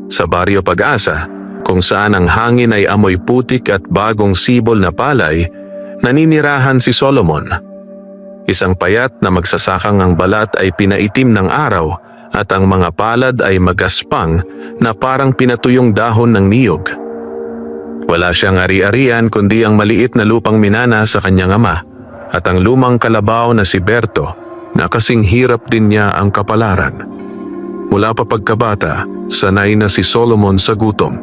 Sa Baryo Pag-asa, kung saan ang hangin ay amoy putik at bagong sibol na palay, naninirahan si Solomon. Isang payat na magsasakang ang balat ay pinaitim ng araw at ang mga palad ay magaspang na parang pinatuyong dahon ng niyog. Wala siyang ari-arian kundi ang maliit na lupang minana sa kanyang ama at ang lumang kalabaw na si Berto na kasing hirap din niya ang kapalaran. Mula pa pagkabata, sanay na si Solomon sa gutom.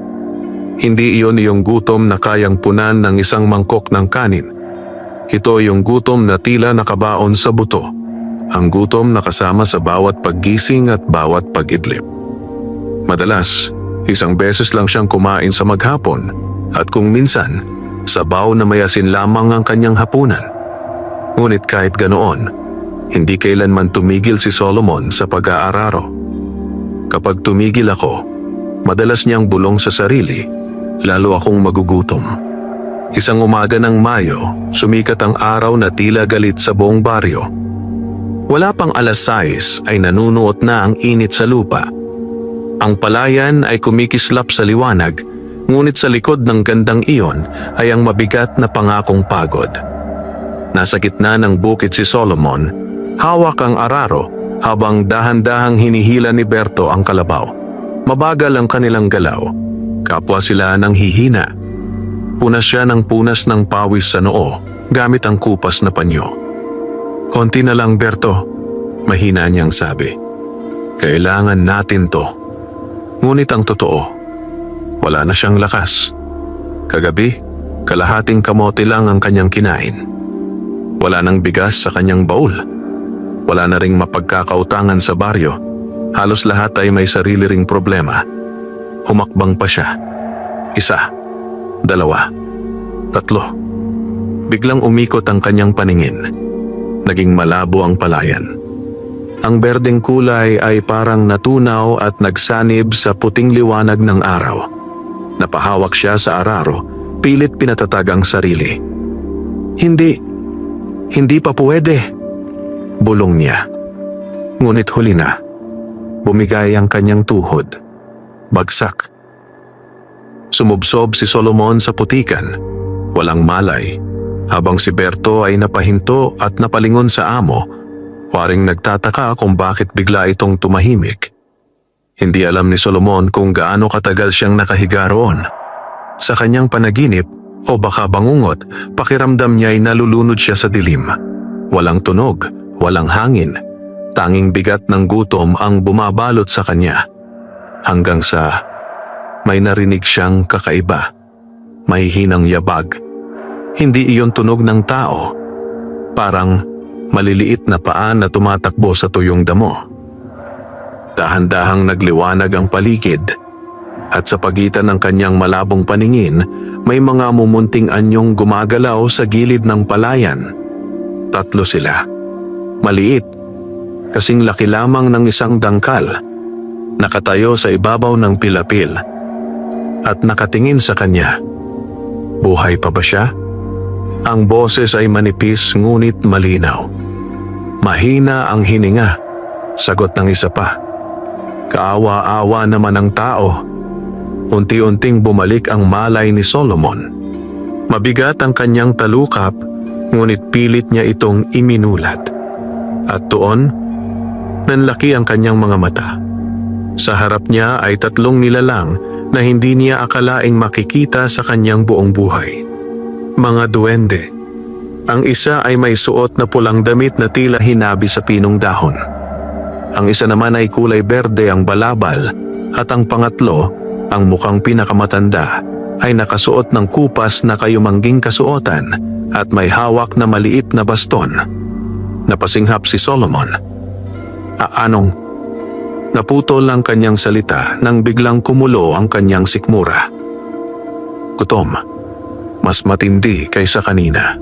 Hindi iyon yung gutom na kayang punan ng isang mangkok ng kanin. Ito yung gutom na tila nakabaon sa buto. Ang gutom na kasama sa bawat paggising at bawat pag-idlip. Madalas, isang beses lang siyang kumain sa maghapon at kung minsan, sabaw na may asin lamang ang kanyang hapunan. Ngunit kahit ganoon, hindi kailanman tumigil si Solomon sa pag-aararo. Kapag tumigil ako, madalas niyang bulong sa sarili, lalo akong magugutom. Isang umaga ng Mayo, sumikat ang araw na tila galit sa buong baryo. Wala pang 6:00 ay nanunuot na ang init sa lupa. Ang palayan ay kumikislap sa liwanag, ngunit sa likod ng gandang iyon ay ang mabigat na pangakong pagod. Nasa gitna ng bukid si Solomon, hawak ang araro habang dahan-dahang hinihila ni Berto ang kalabaw. Mabagal ang kanilang galaw, kapwa sila ng hihina. Punas siya ng punas ng pawis sa noo gamit ang kupas na panyo. "Konti na lang, Berto," mahina niyang sabi. "Kailangan natin to." Ngunit ang totoo, wala na siyang lakas. Kagabi, kalahating kamote lang ang kanyang kinain. Wala nang bigas sa kanyang baul. Wala na ring mapagkakautangan sa baryo. Halos lahat ay may sarili ring problema. Humakbang pa siya. 1, 2, 3. Biglang umikot ang kanyang paningin. Naging malabo ang palayan. Ang berdeng kulay ay parang natunaw at nagsanib sa puting liwanag ng araw. Napahawak siya sa araro, pilit pinatatag ang sarili. Hindi pa pwede," bulong niya. Ngunit huli na, bumigay ang kanyang tuhod. Bagsak. Sumubsob si Solomon sa putikan, walang malay, habang si Berto ay napahinto at napalingon sa amo, waring nagtataka kung bakit bigla itong tumahimik. Hindi alam ni Solomon kung gaano katagal siyang nakahiga roon. Sa kanyang panaginip, o baka bangungot, pakiramdam niya ay nalulunod siya sa dilim. Walang tunog, walang hangin. Tanging bigat ng gutom ang bumabalot sa kanya. Hanggang sa may narinig siyang kakaiba. May hinang yabag. Hindi iyon tunog ng tao. Parang maliliit na paa na tumatakbo sa tuyong damo. Dahan-dahang nagliwanag ang paligid. At sa pagitan ng kanyang malabong paningin, may mga mumunting anyong gumagalaw sa gilid ng palayan. 3 sila. Maliit, kasing laki lamang ng isang dangkal. Nakatayo sa ibabaw ng pilapil. At nakatingin sa kanya. Buhay pa ba siya? Ang boses ay manipis ngunit malinaw. Mahina ang hininga. Sagot ng isa pa. Kaawa-awa naman ang tao. Unti-unting bumalik ang malay ni Solomon. Mabigat ang kanyang talukap, ngunit pilit niya itong iminulat. At doon, nanlaki ang kanyang mga mata. Sa harap niya ay 3 nilalang na hindi niya akalaing makikita sa kanyang buong buhay. Mga duwende. Ang isa ay may suot na pulang damit na tila hinabi sa pinong dahon. Ang isa naman ay kulay berde ang balabal at ang pangatlo, ang mukhang pinakamatanda, ay nakasuot ng kupas na kayumangging kasuotan at may hawak na maliit na baston. Napasinghap si Solomon. Anong? Naputol ang kanyang salita nang biglang kumulo ang kanyang sikmura. Gutom. Mas matindi kaysa kanina.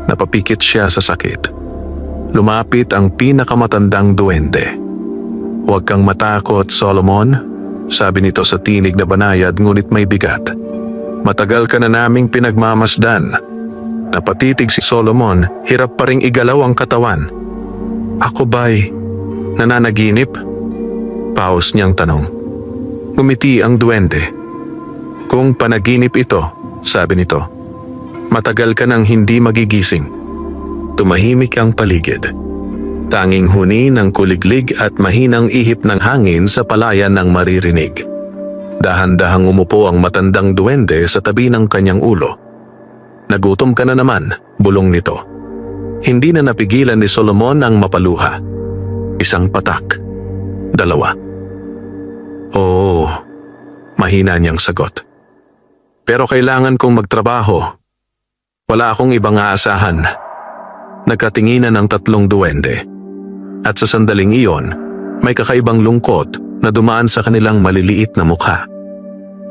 Napapikit siya sa sakit. Lumapit ang pinakamatandang duwende. "Huwag kang matakot, Solomon," sabi nito sa tinig na banayad ngunit may bigat. "Matagal ka na naming pinagmamasdan." Napatitig si Solomon, hirap pa ring igalaw ang katawan. "Ako ba'y nananaginip?" Paus niyang tanong. Ngumiti ang duwende. Kung panaginip ito, sabi nito, matagal ka nang hindi magigising. Tumahimik ang paligid. Tanging huni ng kuliglig at mahinang ihip ng hangin sa palayan ang maririnig. Dahan-dahang umupo ang matandang duwende sa tabi ng kanyang ulo. Nagutom ka na naman, bulong nito. Hindi na napigilan ni Solomon ang mapaluha. Isang patak. 2. Oo, mahina niyang sagot. Pero kailangan kong magtrabaho. Wala akong ibang aasahan. Nagkatinginan ang 3 duwende. At sa sandaling iyon, may kakaibang lungkot na dumaan sa kanilang maliliit na mukha.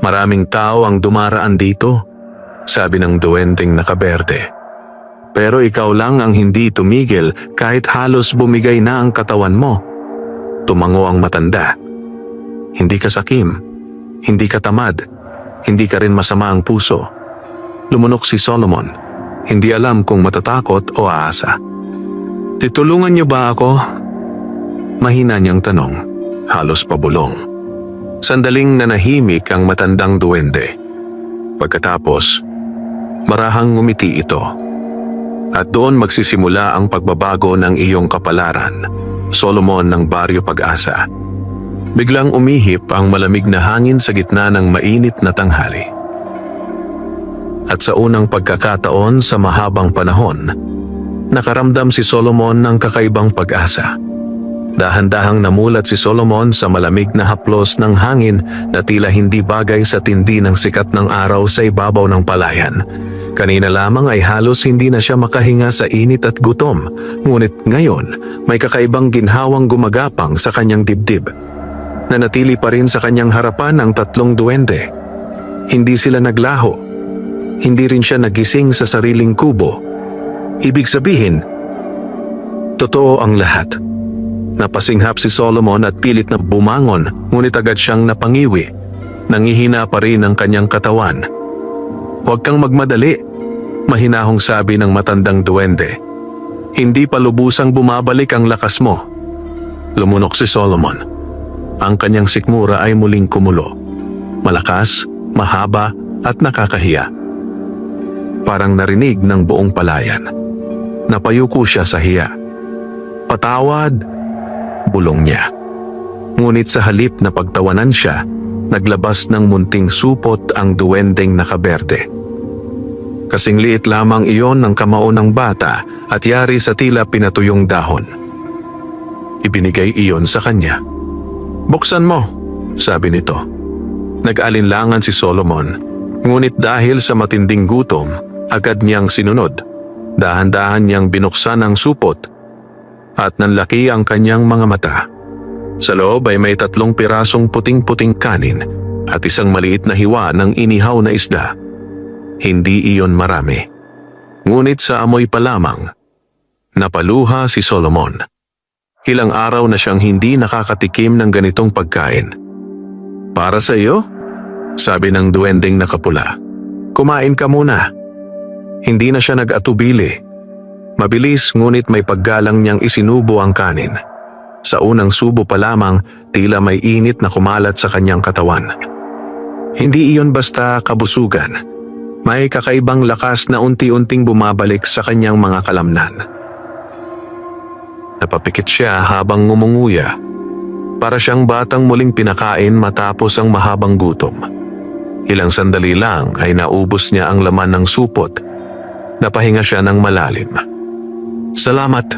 Maraming tao ang dumaraan dito, sabi ng duwendeng nakaberde. Pero ikaw lang ang hindi tumigil kahit halos bumigay na ang katawan mo. Tumango ang matanda. Hindi ka sakim, hindi ka tamad, hindi ka rin masama ang puso. Lumunok si Solomon, hindi alam kung matatakot o aasa. Titulungan niyo ba ako? Mahina niyang tanong, halos pabulong. Sandaling nanahimik ang matandang duwende. Pagkatapos, marahang ngumiti ito. At doon magsisimula ang pagbabago ng iyong kapalaran, Solomon ng Baryo Pag-asa. Biglang umihip ang malamig na hangin sa gitna ng mainit na tanghali. At sa unang pagkakataon sa mahabang panahon, nakaramdam si Solomon ng kakaibang pag-asa. Dahan-dahang namulat si Solomon sa malamig na haplos ng hangin na tila hindi bagay sa tindi ng sikat ng araw sa ibabaw ng palayan. Kanina lamang ay halos hindi na siya makahinga sa init at gutom, ngunit ngayon may kakaibang ginhawang gumagapang sa kanyang dibdib. Nanatili pa rin sa kanyang harapan ang 3 duwende. Hindi sila naglaho. Hindi rin siya nagising sa sariling kubo. Ibig sabihin, totoo ang lahat. Napasinghap si Solomon at pilit na bumangon, ngunit agad siyang napangiwi. Nangihina pa rin ang kanyang katawan. Huwag kang magmadali, mahinahong sabi ng matandang duwende. Hindi pa lubusang bumabalik ang lakas mo. Lumunok si Solomon. Ang kanyang sikmura ay muling kumulo. Malakas, mahaba at nakakahiya. Parang narinig ng buong palayan. Napayuko siya sa hiya. Patawad, bulong niya. Ngunit sa halip na pagtawanan siya, naglabas ng munting supot ang duwendeng nakaberde. Kasing liit lamang iyon ng kamao ng bata at yari sa tila pinatuyong dahon. Ibinigay iyon sa kanya. Buksan mo, sabi nito. Nag-alinlangan si Solomon, ngunit dahil sa matinding gutom, agad niyang sinunod. Dahan-dahan niyang binuksan ang supot at nanlaki ang kanyang mga mata. Sa loob ay may 3 pirasong puting-puting kanin at isang maliit na hiwa ng inihaw na isda. Hindi iyon marami. Ngunit sa amoy pa lamang, napaluha si Solomon. Ilang araw na siyang hindi nakakatikim ng ganitong pagkain. Para sa iyo? Sabi ng duwendeng nakapula. Kumain ka muna. Hindi na siya nag-atubili. Mabilis ngunit may paggalang niyang isinubo ang kanin. Sa unang subo pa lamang, tila may init na kumalat sa kanyang katawan. Hindi iyon basta kabusugan. May kakaibang lakas na unti-unting bumabalik sa kanyang mga kalamnan. Napapikit siya habang ngumunguya. Para siyang batang muling pinakain matapos ang mahabang gutom. Ilang sandali lang ay naubos niya ang laman ng supot. Napahinga siya ng malalim. Salamat,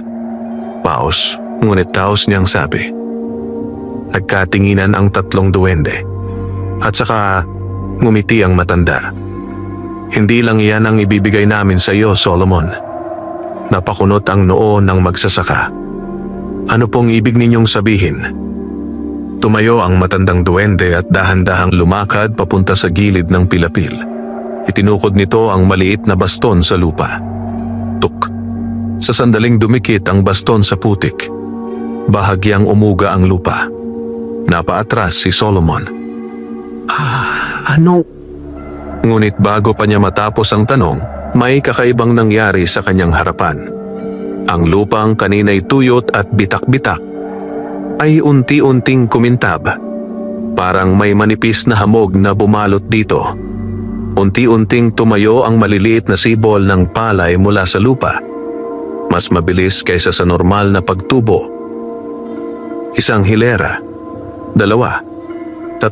paos, ngunit taos niyang sabi. Nagkatinginan ang 3 duwende. At saka ngumiti ang matanda. Hindi lang iyan ang ibibigay namin sa iyo, Solomon. Napakunot ang noo ng magsasaka. Ano pong ibig ninyong sabihin? Tumayo ang matandang duwende at dahan-dahang lumakad papunta sa gilid ng pilapil. Itinukod nito ang maliit na baston sa lupa. Tuk. Sa sandaling dumikit ang baston sa putik. Bahagyang umuga ang lupa. Napaatras si Solomon. Ano? Ngunit bago pa niya matapos ang tanong, may kakaibang nangyari sa kanyang harapan. Ang lupang kanina'y tuyot at bitak-bitak ay unti-unting kumintab. Parang may manipis na hamog na bumalot dito. Unti-unting tumayo ang maliliit na sibol ng palay mula sa lupa. Mas mabilis kaysa sa normal na pagtubo. Isang hilera, 2, 3.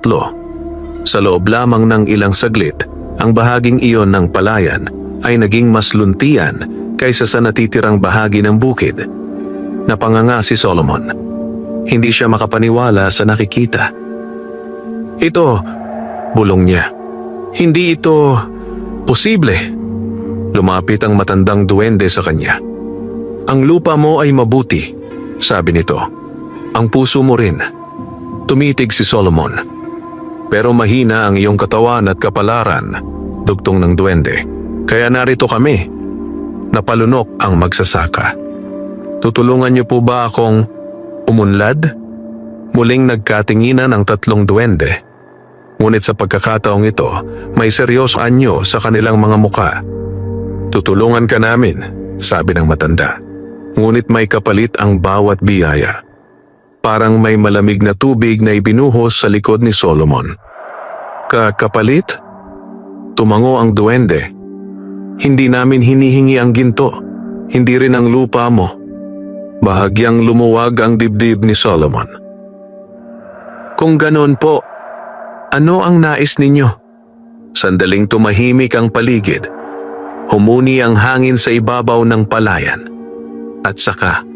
Sa loob lamang ng ilang saglit, ang bahaging iyon ng palayan ay naging mas luntian kaysa sa natitirang bahagi ng bukid. Napanganga si Solomon. Hindi siya makapaniwala sa nakikita. Ito, bulong niya. Hindi ito posible. Lumapit ang matandang duwende sa kanya. Ang lupa mo ay mabuti, sabi nito. Ang puso mo rin. Tumitig si Solomon. Pero mahina ang iyong katawan at kapalaran, dugtong ng duwende. Kaya narito kami. Napalunok ang magsasaka. Tutulungan niyo po ba akong umunlad? Muling nagkatinginan ang 3 duwende. Ngunit sa pagkakataong ito, may seryoso anyo sa kanilang mga muka. Tutulungan ka namin, sabi ng matanda. Ngunit may kapalit ang bawat biyaya. Parang may malamig na tubig na ibinuhos sa likod ni Solomon. Kapalit? Tumango ang duwende. Hindi namin hinihingi ang ginto, hindi rin ang lupa mo. Bahagyang lumuwag ang dibdib ni Solomon. Kung ganon po, ano ang nais ninyo? Sandaling tumahimik ang paligid. Humuni ang hangin sa ibabaw ng palayan. At saka,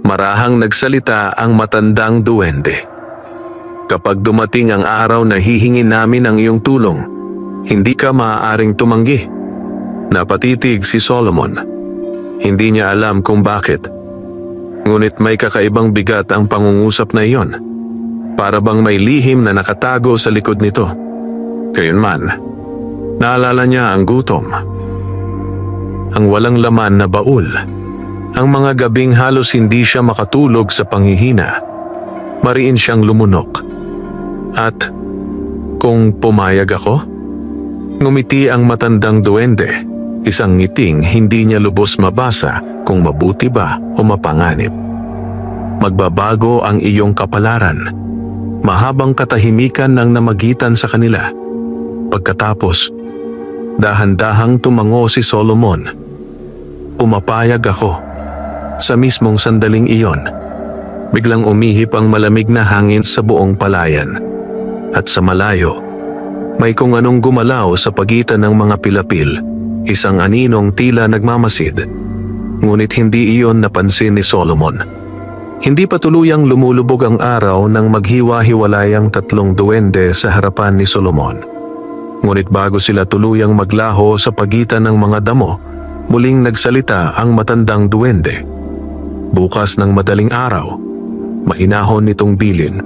marahang nagsalita ang matandang duwende. Kapag dumating ang araw na hihingin namin ang iyong tulong, hindi ka maaaring tumanggi. Napatitig si Solomon. Hindi niya alam kung bakit. Ngunit may kakaibang bigat ang pangungusap na iyon. Para bang may lihim na nakatago sa likod nito. Gayunman, naalala niya ang gutom. Ang walang laman na baul. Ang mga gabing halos hindi siya makatulog sa panghihina. Mariin siyang lumunok. At kung pumayag ako? Ngumiti ang matandang duwende. Isang ngiting hindi niya lubos mabasa kung mabuti ba o mapanganib. Magbabago ang iyong kapalaran. Mahabang katahimikan ang namagitan sa kanila. Pagkatapos, dahan-dahang tumango si Solomon. Pumapayag ako. Sa mismong sandaling iyon, biglang umihip ang malamig na hangin sa buong palayan. At sa malayo, may kung anong gumalaw sa pagitan ng mga pilapil, isang aninong tila nagmamasid. Ngunit hindi iyon napansin ni Solomon. Hindi pa tuluyang lumulubog ang araw nang maghiwa-hiwalay ang 3 duwende sa harapan ni Solomon. Ngunit bago sila tuluyang maglaho sa pagitan ng mga damo, muling nagsalita ang matandang duwende. Bukas ng madaling araw, mainahon nitong bilin.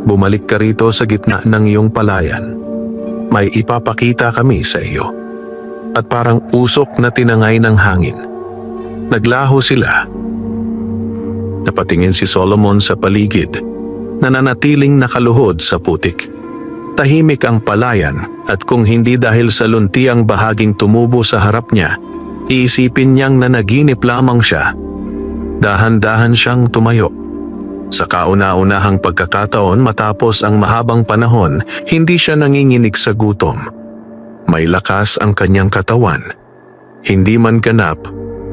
Bumalik ka rito sa gitna ng iyong palayan. May ipapakita kami sa iyo. At parang usok na tinangay ng hangin. Naglaho sila. Napatingin si Solomon sa paligid, nananatiling nakaluhod sa putik. Tahimik ang palayan at kung hindi dahil sa lunti ang bahaging tumubo sa harap niya, iisipin niyang nanaginip lamang siya. Dahan-dahan siyang tumayo. Sa kauna-unahang pagkakataon matapos ang mahabang panahon, hindi siya nanginginig sa gutom. May lakas ang kanyang katawan. Hindi man ganap,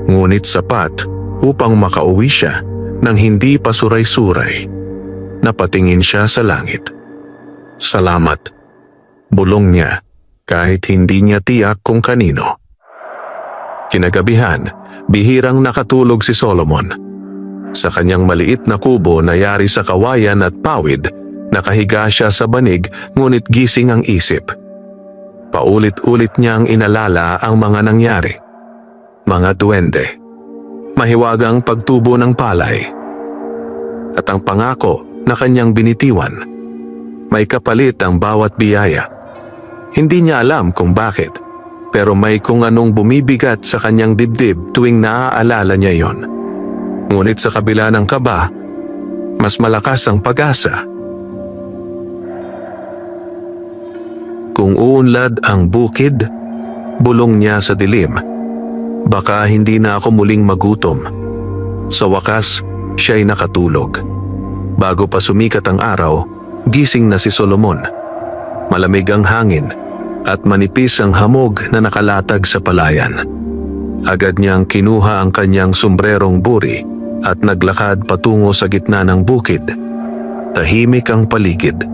ngunit sapat upang makauwi siya nang hindi pa suray-suray. Napatingin siya sa langit. Salamat, bulong niya kahit hindi niya tiyak kung kanino. Kinagabihan, bihirang nakatulog si Solomon. Sa kanyang maliit na kubo na yari sa kawayan at pawid, nakahiga siya sa banig ngunit gising ang isip. Paulit-ulit niyang inalala ang mga nangyari. Mga duwende. Mahiwagang pagtubo ng palay. At ang pangako na kanyang binitiwan. May kapalit ang bawat biyaya. Hindi niya alam kung bakit, pero may kung anong bumibigat sa kanyang dibdib tuwing naaalala niya yon. Ngunit sa kabila ng kaba, mas malakas ang pag-asa. Kung uunlad ang bukid, bulong niya sa dilim, baka hindi na ako muling magutom. Sa wakas, siya'y nakatulog. Bago pa sumikat ang araw, gising na si Solomon. Malamig ang hangin at manipis ang hamog na nakalatag sa palayan. Agad niyang kinuha ang kanyang sombrerong buri at naglakad patungo sa gitna ng bukid. Tahimik ang paligid.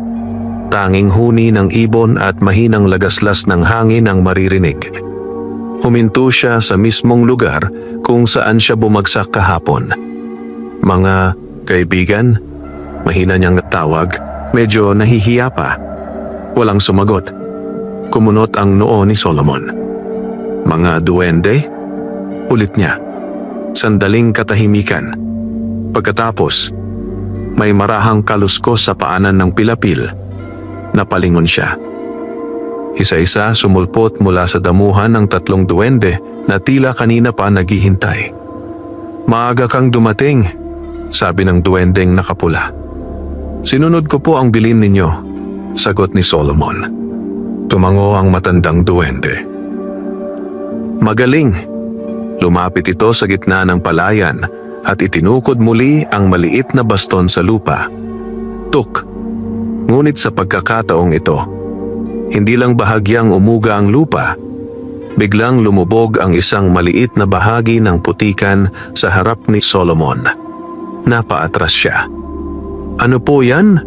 Tanging huni ng ibon at mahinang lagaslas ng hangin ang maririnig. Huminto siya sa mismong lugar kung saan siya bumagsak kahapon. "Mga kaibigan?" Mahina niyang tawag, medyo nahihiya pa. Walang sumagot. Kumunot ang noo ni Solomon. "Mga duwende?" Ulit niya. Sandaling katahimikan. Pagkatapos, may marahang kaluskos sa paanan ng pilapil. Napalingon siya. Isa-isa sumulpot mula sa damuhan ng 3 duwende na tila kanina pa naghihintay. "Maaga kang dumating," sabi ng duwendeng nakapula. "Sinunod ko po ang bilin ninyo," sagot ni Solomon. Tumango ang matandang duwende. "Magaling." Lumapit ito sa gitna ng palayan at itinukod muli ang maliit na baston sa lupa. Tuk! Ngunit sa pagkakataong ito, hindi lang bahagyang umuga ang lupa, biglang lumubog ang isang maliit na bahagi ng putikan sa harap ni Solomon. Napaatras siya. "Ano po yan?"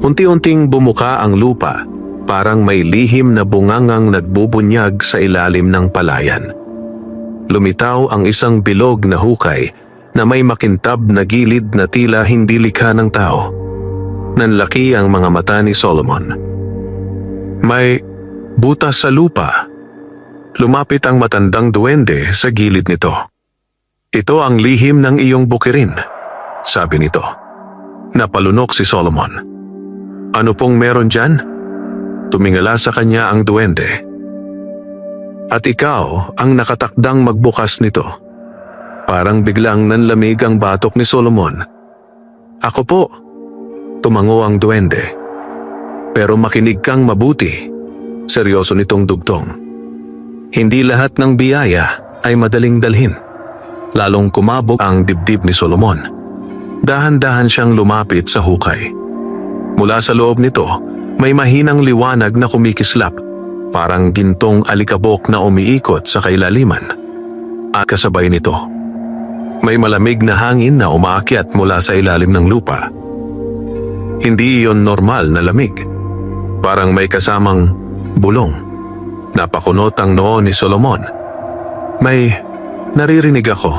Unti-unting bumuka ang lupa, parang may lihim na bungangang nagbubunyag sa ilalim ng palayan. Lumitaw ang isang bilog na hukay na may makintab na gilid na tila hindi likha ng tao. Nanlaki ang mga mata ni Solomon. "May butas sa lupa." Lumapit ang matandang duwende sa gilid nito. "Ito ang lihim ng iyong bukirin," sabi nito. Napalunok si Solomon. "Ano pong meron dyan?" Tumingala sa kanya ang duwende. "At ikaw ang nakatakdang magbukas nito." Parang biglang nanlamig ang batok ni Solomon. "Ako po," tumango ang duwende. "Pero makinig kang mabuti." Seryoso nitong dugtong. "Hindi lahat ng biyaya ay madaling dalhin." Lalong kumabog ang dibdib ni Solomon. Dahan-dahan siyang lumapit sa hukay. Mula sa loob nito, may mahinang liwanag na kumikislap, parang gintong alikabok na umiikot sa kailaliman. At kasabay nito, may malamig na hangin na umaakyat mula sa ilalim ng lupa. Hindi iyon normal na lamig. Parang may kasamang bulong. Napakunot ang noo ni Solomon. "May naririnig ako."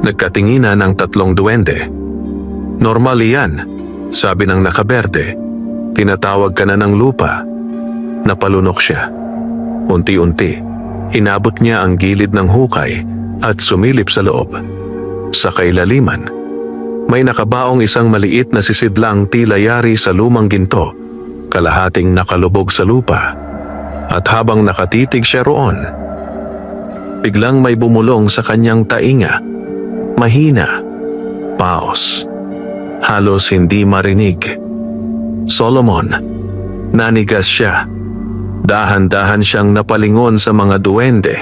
Nagkatinginan ang 3 duwende. "Normal yan," sabi ng nakaberde. "Tinatawag ka na ng lupa." Napalunok siya. Unti-unti, inabot niya ang gilid ng hukay at sumilip sa loob. Sa kailaliman, may nakabaong isang maliit na sisidlang tila yari sa lumang ginto, kalahating nakalubog sa lupa. At habang nakatitig siya roon, biglang may bumulong sa kanyang tainga. Mahina, paos, halos hindi marinig. "Solomon." Nanigas siya. Dahan-dahan siyang napalingon sa mga duwende.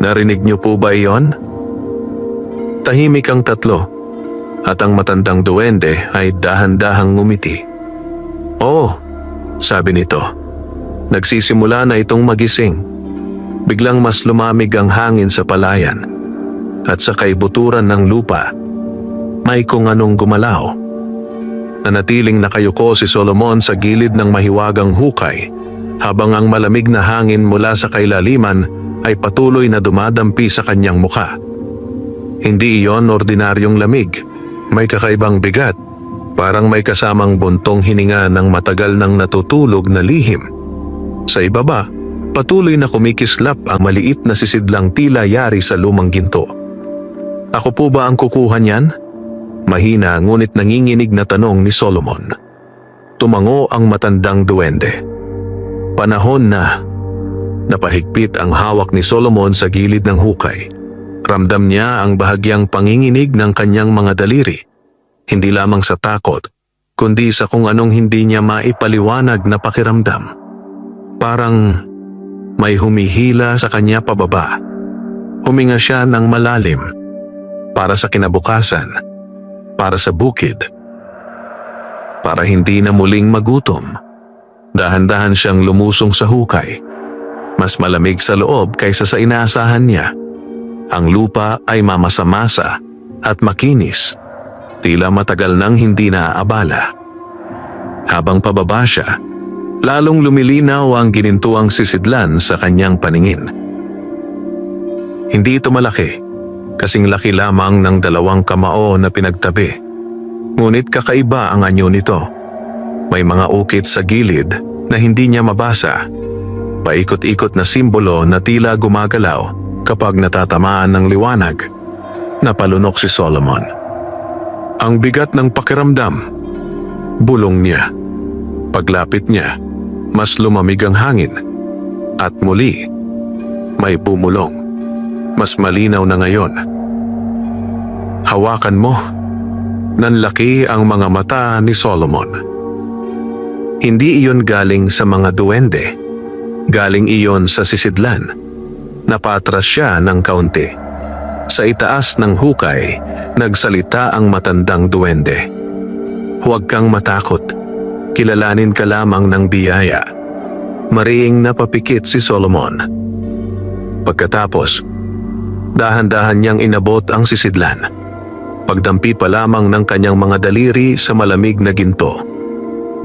"Narinig niyo po ba iyon?" Tahimik ang 3 at ang matandang duwende ay dahan-dahang ngumiti. "Oo," sabi nito. Nagsisimula na itong magising. Biglang mas lumamig ang hangin sa palayan at sa kaibuturan ng lupa, may kung anong gumalaw. Nanatiling nakayuko si Solomon sa gilid ng mahiwagang hukay habang ang malamig na hangin mula sa kailaliman ay patuloy na dumadampi sa kanyang mukha. Hindi iyon ordinaryong lamig. May kakaibang bigat, parang may kasamang buntong hininga ng matagal nang natutulog na lihim. Sa ibaba, patuloy na kumikislap ang maliit na sisidlang tila yari sa lumang ginto. "Ako po ba ang kukuha niyan?" Mahina ngunit nanginginig na tanong ni Solomon. Tumango ang matandang duwende. "Panahon na." Napahigpit ang hawak ni Solomon sa gilid ng hukay. Ramdam niya ang bahagyang panginginig ng kanyang mga daliri, hindi lamang sa takot, kundi sa kung anong hindi niya maipaliwanag na pakiramdam. Parang may humihila sa kanya pababa. Huminga siya ng malalim, para sa kinabukasan, para sa bukid. para hindi na muling magutom. Dahan-dahan siyang lumusong sa hukay. Mas malamig sa loob kaysa sa inaasahan niya. Ang lupa ay mamasa-masa at makinis. Tila matagal nang hindi naaabala. Habang pababa siya, lalong lumilinaw ang ginintuang sisidlan sa kanyang paningin. Hindi ito malaki, kasing laki lamang ng 2 kamao na pinagtabi. Ngunit kakaiba ang anyo nito. May mga ukit sa gilid na hindi niya mabasa. Paikot-ikot na simbolo na tila gumagalaw kapag natatamaan ng liwanag. Napalunok si Solomon. Ang bigat ng pakiramdam. Bulong niya. Paglapit niya, mas lumamig ang hangin. At muli, may bumulong. Mas malinaw na ngayon. Hawakan mo. Nanlaki ang mga mata ni Solomon. Hindi iyon galing sa mga duwende. Galing iyon sa sisidlan. Napatras siya ng kaunti. Sa itaas ng hukay, nagsalita ang matandang duwende. Huwag kang matakot. Kilalanin ka lamang ng biyaya. Mariing napapikit si Solomon. Pagkatapos, dahan-dahan niyang inabot ang sisidlan. Pagdampi pa lamang ng kanyang mga daliri sa malamig na ginto.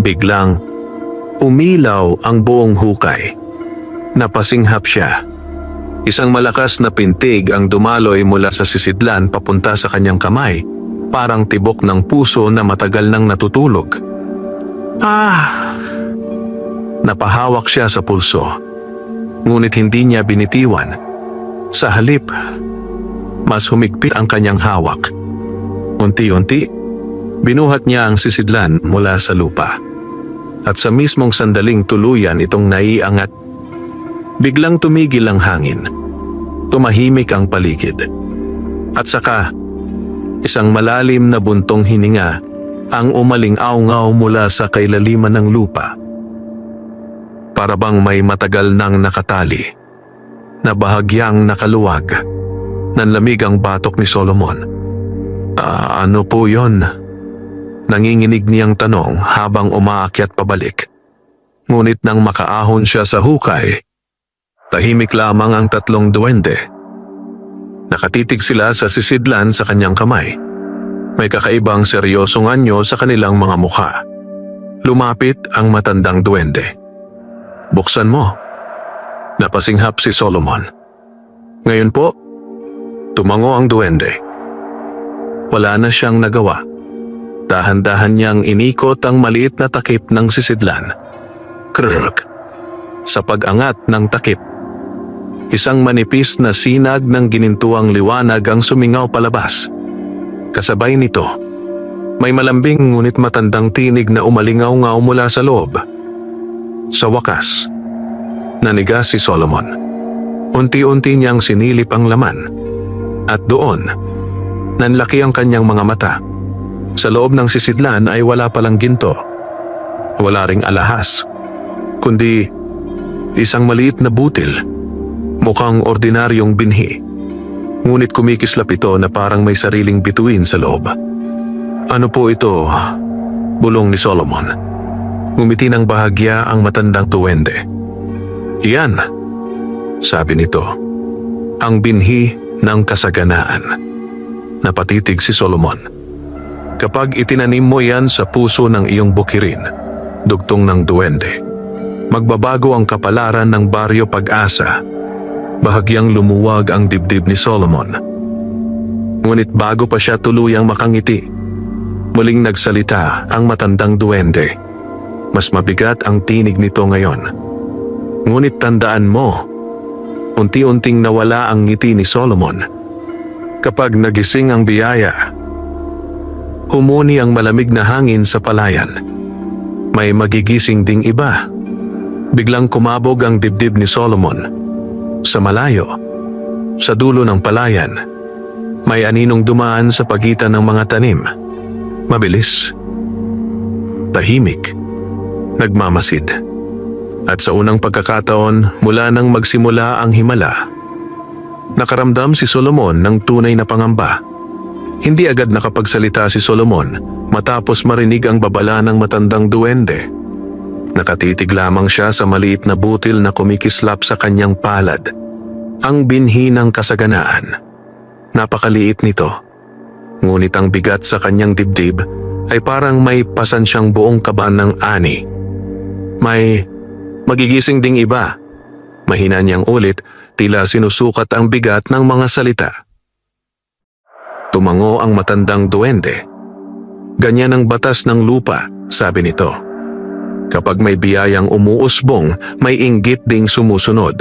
Biglang, umilaw ang buong hukay. Napasinghap siya. Isang malakas na pintig ang dumaloy mula sa sisidlan papunta sa kanyang kamay, parang tibok ng puso na matagal nang natutulog. Napahawak siya sa pulso. Ngunit hindi niya binitiwan. Sa halip, mas humigpit ang kanyang hawak. Unti-unti, binuhat niya ang sisidlan mula sa lupa. At sa mismong sandaling tuluyan itong naiangat, biglang tumigil ang hangin. Tumahimik ang paligid. At saka, isang malalim na buntong hininga ang umaling-aw-ngaw mula sa kailaliman ng lupa. Para bang may matagal nang nakatali, na bahagyang nakaluwag. Nanlamig ang batok ni Solomon. Ano po yon? Nanginginig niyang tanong habang umaakyat pabalik. Ngunit nang makaahon siya sa hukay, tahimik lamang ang 3 duwende. Nakatitig sila sa sisidlan sa kanyang kamay. May kakaibang seryosong anyo sa kanilang mga mukha. Lumapit ang matandang duwende. Buksan mo. Napasinghap si Solomon. Ngayon po, tumango ang duwende. Wala na siyang nagawa. Dahan-dahan niyang inikot ang maliit na takip ng sisidlan. Krrrk. Sa pag-angat ng takip, isang manipis na sinag ng ginintuang liwanag ang sumingaw palabas. Kasabay nito, may malambing ngunit matandang tinig na umalingaw-ngaw mula sa loob. Sa wakas, nanigas si Solomon. Unti-unti niyang sinilip ang laman. At doon, nanlaki ang kanyang mga mata. Sa loob ng sisidlan ay wala palang ginto. Wala ring alahas, kundi isang maliit na butil. Mukhang ordinaryong binhi. Ngunit kumikislap ito na parang may sariling bituin sa loob. Ano po ito? Bulong ni Solomon. Ngumiti ng bahagya ang matandang duwende. Iyan, sabi nito, ang binhi ng kasaganaan. Napatitig si Solomon. Kapag itinanim mo yan sa puso ng iyong bukirin, dugtong ng duwende, magbabago ang kapalaran ng baryo Pag-asa. Bahagyang lumuwag ang dibdib ni Solomon. Ngunit bago pa siya tuluyang makangiti, muling nagsalita ang matandang duwende. Mas mabigat ang tinig nito ngayon. Ngunit tandaan mo, unti-unting nawala ang ngiti ni Solomon. Kapag nagising ang biyaya, humuni ang malamig na hangin sa palayan. May magigising ding iba. Biglang kumabog ang dibdib ni Solomon. Sa malayo, sa dulo ng palayan, may aninong dumaan sa pagitan ng mga tanim. Mabilis, tahimik, nagmamasid. At sa unang pagkakataon, mula nang magsimula ang himala, nakaramdam si Solomon ng tunay na pangamba. Hindi agad nakapagsalita si Solomon matapos marinig ang babala ng matandang duwende. Nakatitig lamang siya sa maliit na butil na kumikislap sa kanyang palad. Ang binhi ng kasaganaan. Napakaliit nito. Ngunit ang bigat sa kanyang dibdib ay parang may pasan siyang buong kaban ng ani. May magigising ding iba. Mahina niyang ulit, tila sinusukat ang bigat ng mga salita. Tumango ang matandang duwende. Ganyan ang batas ng lupa, sabi nito. Kapag may biyayang umuusbong, may inggit ding sumusunod.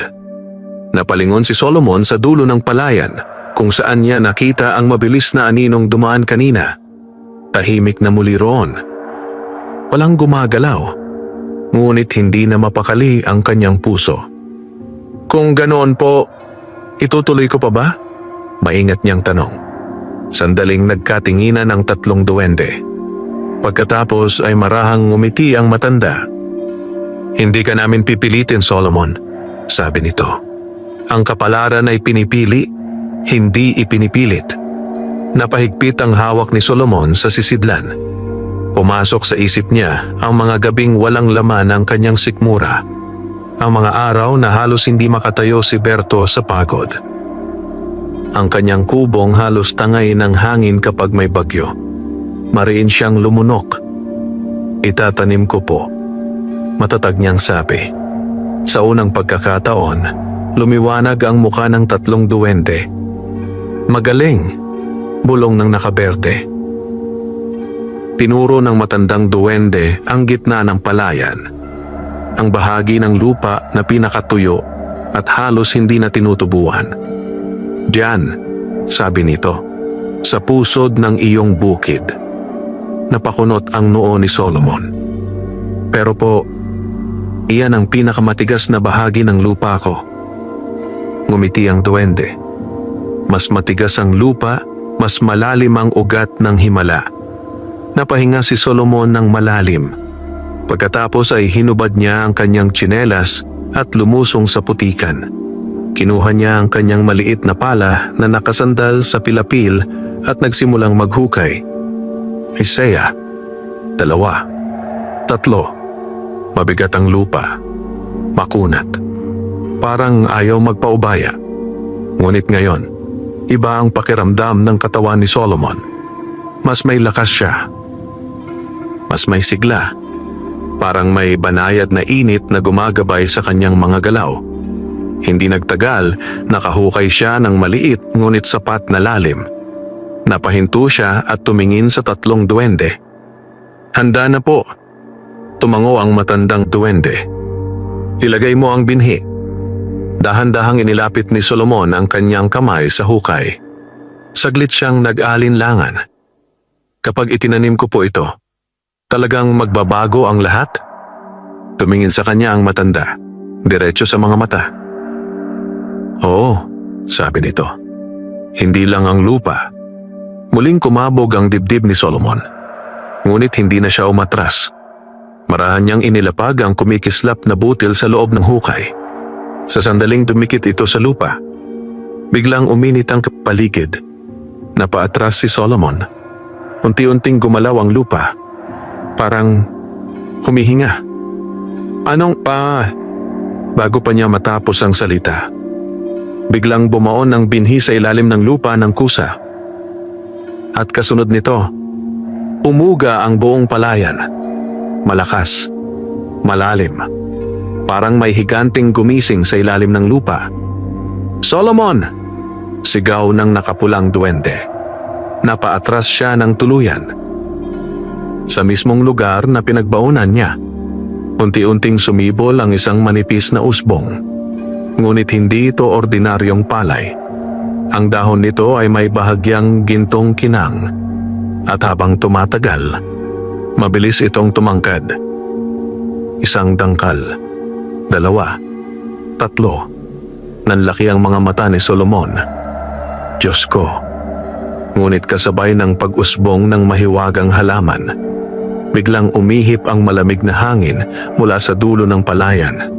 Napalingon si Solomon sa dulo ng palayan, kung saan niya nakita ang mabilis na aninong dumaan kanina. Tahimik na muli roon. Walang gumagalaw, ngunit hindi na mapakali ang kanyang puso. Kung ganoon po, itutuloy ko pa ba? Maingat niyang tanong. Sandaling nagkatinginan ang tatlong duwende. Pagkatapos ay marahang ngumiti ang matanda. Hindi ka namin pipilitin, Solomon, sabi nito. Ang kapalaran ay pinipili, hindi ipinipilit. Napahigpit ang hawak ni Solomon sa sisidlan. Pumasok sa isip niya ang mga gabing walang laman ng kanyang sikmura. Ang mga araw na halos hindi makatayo si Berto sa pagod. Ang kanyang kubong halos tangay ng hangin kapag may bagyo. Mariin siyang lumunok. Itatanim ko po, matatag niyang sabi. Sa unang pagkakataon, lumiwanag ang muka ng tatlong duwende. Magaling, bulong ng nakaberde. Tinuro ng matandang duwende ang gitna ng palayan. Ang bahagi ng lupa na pinakatuyo at halos hindi na tinutubuan. Diyan, sabi nito, sa pusod ng iyong bukid. Napakunot ang noo ni Solomon. Pero po, iyan ang pinakamatigas na bahagi ng lupa ko. Ngumiti ang duwende. Mas matigas ang lupa, mas malalim ang ugat ng himala. Napahinga si Solomon ng malalim. Pagkatapos ay hinubad niya ang kanyang tsinelas at lumusong sa putikan. Kinuha niya ang kanyang maliit na pala na nakasandal sa pilapil at nagsimulang maghukay. Isaya, 2, 3. Mabigat ang lupa. Makunat. Parang ayaw magpaubaya. Ngunit ngayon, iba ang pakiramdam ng katawan ni Solomon. Mas may lakas siya. Mas may sigla. Parang may banayad na init na gumagabay sa kanyang mga galaw. Hindi nagtagal, nakahukay siya ng maliit ngunit sapat na lalim. Napahinto siya at tumingin sa tatlong duwende. Handa na po. Tumango ang matandang duwende. Ilagay mo ang binhi. Dahan-dahang inilapit ni Solomon ang kanyang kamay sa hukay. Saglit siyang nag-alinlangan. Kapag itinanim ko po ito, talagang magbabago ang lahat? Tumingin sa kanya ang matanda, diretso sa mga mata. Oo, sabi nito. Hindi lang ang lupa. Muling kumabog ang dibdib ni Solomon. Ngunit hindi na siya umatras. Marahan niyang inilapag ang kumikislap na butil sa loob ng hukay. Sa sandaling dumikit ito sa lupa, biglang uminit ang paligid. Napaatras si Solomon. Unti-unting gumalaw ang lupa. Parang humihinga. Anong pa? Bago pa niya matapos ang salita, biglang bumaon ng binhi sa ilalim ng lupa ng kusa. At kasunod nito, umuga ang buong palayan. Malakas, malalim. Parang may higanting gumising sa ilalim ng lupa. Solomon! Sigaw ng nakapulang duwende. Napaatras siya ng tuluyan. Sa mismong lugar na pinagbaunan niya, unti-unting sumibol ang isang manipis na usbong. Ngunit hindi ito ordinaryong palay. Ang dahon nito ay may bahagyang gintong kinang. At habang tumatagal, mabilis itong tumangkad. Isang dangkal, 2, 3. Nanlaki ang mga mata ni Solomon. Diyos ko! Ngunit kasabay ng pag-usbong ng mahiwagang halaman, biglang umihip ang malamig na hangin mula sa dulo ng palayan.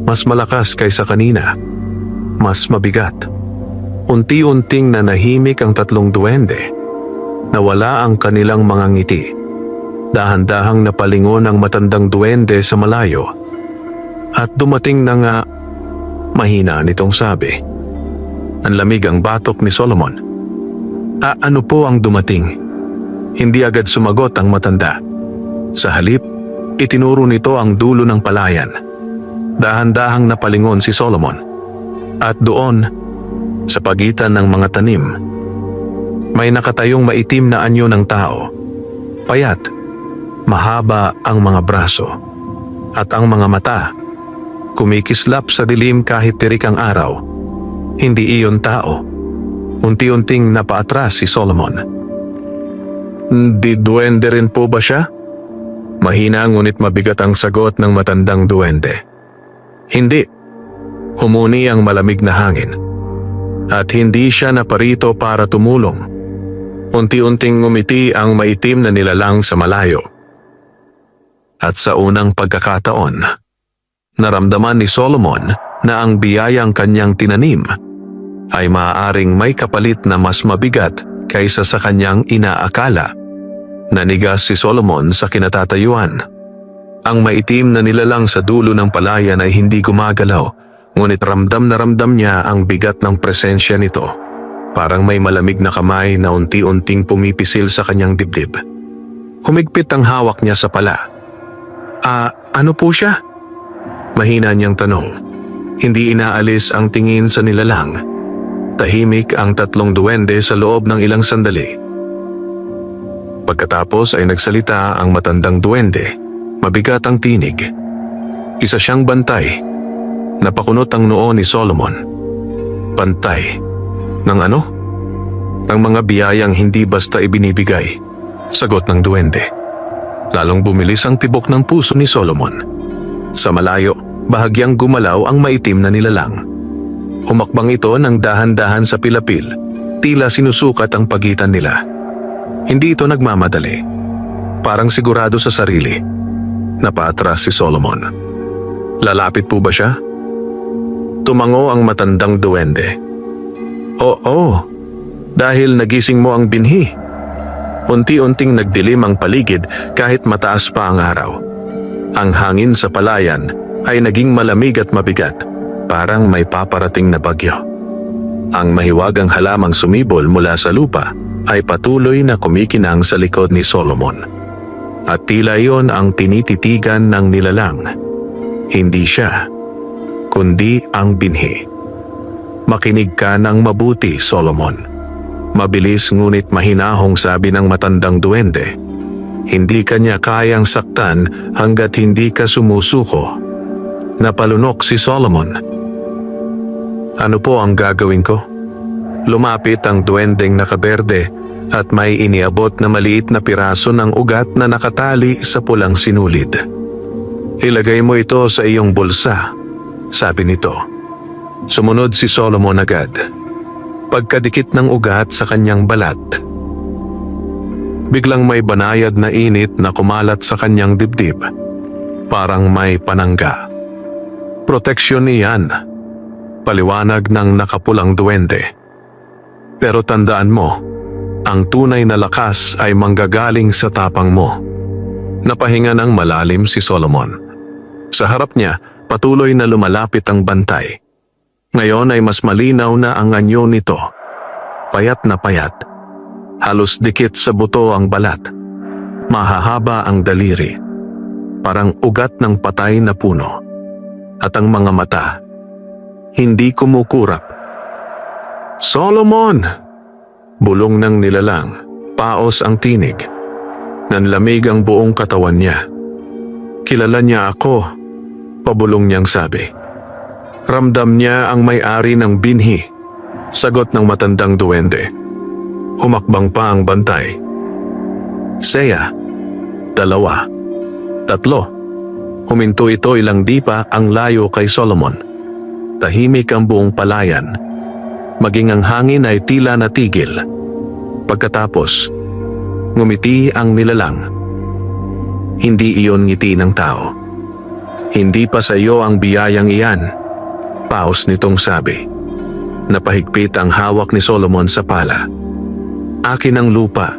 Mas malakas kaysa kanina, mas mabigat. Unti-unting nanahimik ang tatlong duwende. Nawala ang kanilang mga ngiti. Dahan-dahang napalingon ang matandang duwende sa malayo. At dumating na nga, mahina nitong sabi. Ang lamig ang batok ni Solomon. Ano po ang dumating? Hindi agad sumagot ang matanda. Sa halip, itinuro nito ang dulo ng palayan. Dahan-dahang napalingon si Solomon. At doon, sa pagitan ng mga tanim, may nakatayong maitim na anyo ng tao. Payat, mahaba ang mga braso, at ang mga mata, kumikislap sa dilim kahit tirik ang araw. Hindi iyon tao. Unti-unting napaatras si Solomon. Di duwende rin po ba siya? Mahina ngunit mabigat ang sagot ng matandang duwende. Hindi. Humuni ang malamig na hangin. At hindi siya naparito para tumulong. Unti-unting ngumiti ang maitim na nilalang sa malayo. At sa unang pagkakataon, naramdaman ni Solomon na ang biyayang kanyang tinanim ay maaaring may kapalit na mas mabigat kaysa sa kanyang inaakala. Nanigas si Solomon sa kinatatayuan. Ang maitim na nilalang sa dulo ng palayan ay hindi gumagalaw, ngunit ramdam na ramdam niya ang bigat ng presensya nito. Parang may malamig na kamay na unti-unting pumipisil sa kanyang dibdib. Humigpit ang hawak niya sa pala. Ano po siya? Mahina niyang tanong. Hindi inaalis ang tingin sa nilalang. Tahimik ang tatlong duwende sa loob ng ilang sandali. Pagkatapos ay nagsalita ang matandang duwende. Mabigat ang tinig. Isa siyang bantay. Napakunot ang noo ni Solomon. Bantay. Ng ano? Ng mga biyayang hindi basta ibinibigay. Sagot ng duwende. Lalong bumilis ang tibok ng puso ni Solomon. Sa malayo, bahagyang gumalaw ang maitim na nilalang. Humakbang ito ng dahan-dahan sa pilapil, tila sinusukat ang pagitan nila. Hindi ito nagmamadali. Parang sigurado sa sarili. Napaatras si Solomon. Lalapit po ba siya? Tumango ang matandang duwende. Oo, dahil nagising mo ang binhi. Unti-unting nagdilim ang paligid kahit mataas pa ang araw. Ang hangin sa palayan ay naging malamig at mabigat, parang may paparating na bagyo. Ang mahiwagang halamang sumibol mula sa lupa ay patuloy na kumikinang sa likod ni Solomon. At tila iyon ang tinititigan ng nilalang. Hindi siya, kundi ang binhi. Makinig ka ng mabuti, Solomon. Mabilis ngunit mahinahong sabi ng matandang duwende. Hindi kanya kayang saktan hanggat hindi ka sumusuko. Napalunok si Solomon. Ano po ang gagawin ko? Lumapit ang duwendeng nakaberde at may iniabot na maliit na piraso ng ugat na nakatali sa pulang sinulid. Ilagay mo ito sa iyong bulsa, sabi nito. Sumunod si Solomon agad. Pagkadikit ng ugat sa kanyang balat, biglang may banayad na init na kumalat sa kanyang dibdib. Parang may panangga. Proteksyon iyan, paliwanag ng nakapulang duwende. Pero tandaan mo, ang tunay na lakas ay manggagaling sa tapang mo. Napahinga ng malalim si Solomon. Sa harap niya, patuloy na lumalapit ang bantay. Ngayon ay mas malinaw na ang anyo nito. Payat na payat. Halos dikit sa buto ang balat. Mahahaba ang daliri. Parang ugat ng patay na puno. At ang mga mata, hindi kumukurap. Solomon! Bulong ng nilalang. Paos ang tinig. Nanlamig ang buong katawan niya. Kilala niya ako, pabulong niyang sabi. Ramdam niya ang may-ari ng binhi. Sagot ng matandang duwende. Humakbang pa ang bantay. Seya. 2. 3. Huminto ito ilang dipa ang layo kay Solomon. Tahimik ang buong palayan. Maging ang hangin ay tila natigil. Pagkatapos, ngumiti ang nilalang. Hindi iyon ngiti ng tao. Hindi pa sa iyo ang biyayang iyan. Paus nitong sabi. Napahigpit ang hawak ni Solomon sa pala. Akin ang lupa.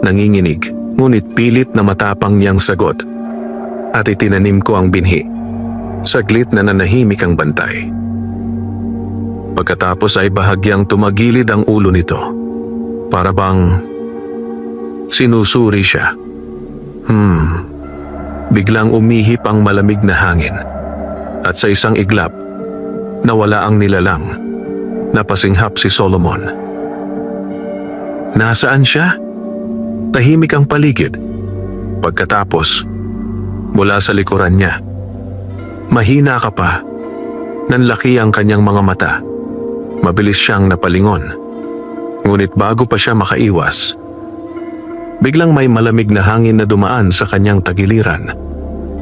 Nanginginig, ngunit pilit na matapang niyang sagot. At itinanim ko ang binhi. Saglit na nanahimik ang bantay. Pagkatapos ay bahagyang tumagilid ang ulo nito. Para bang sinusuri siya. Biglang umihip ang malamig na hangin. At sa isang iglap, nawala ang nilalang. Napasinghap si Solomon. Nasaan siya? Tahimik ang paligid. Pagkatapos, mula sa likuran niya, mahina ka pa. Nanlaki ang kanyang mga mata. Mabilis siyang napalingon. Ngunit bago pa siya makaiwas, biglang may malamig na hangin na dumaan sa kanyang tagiliran.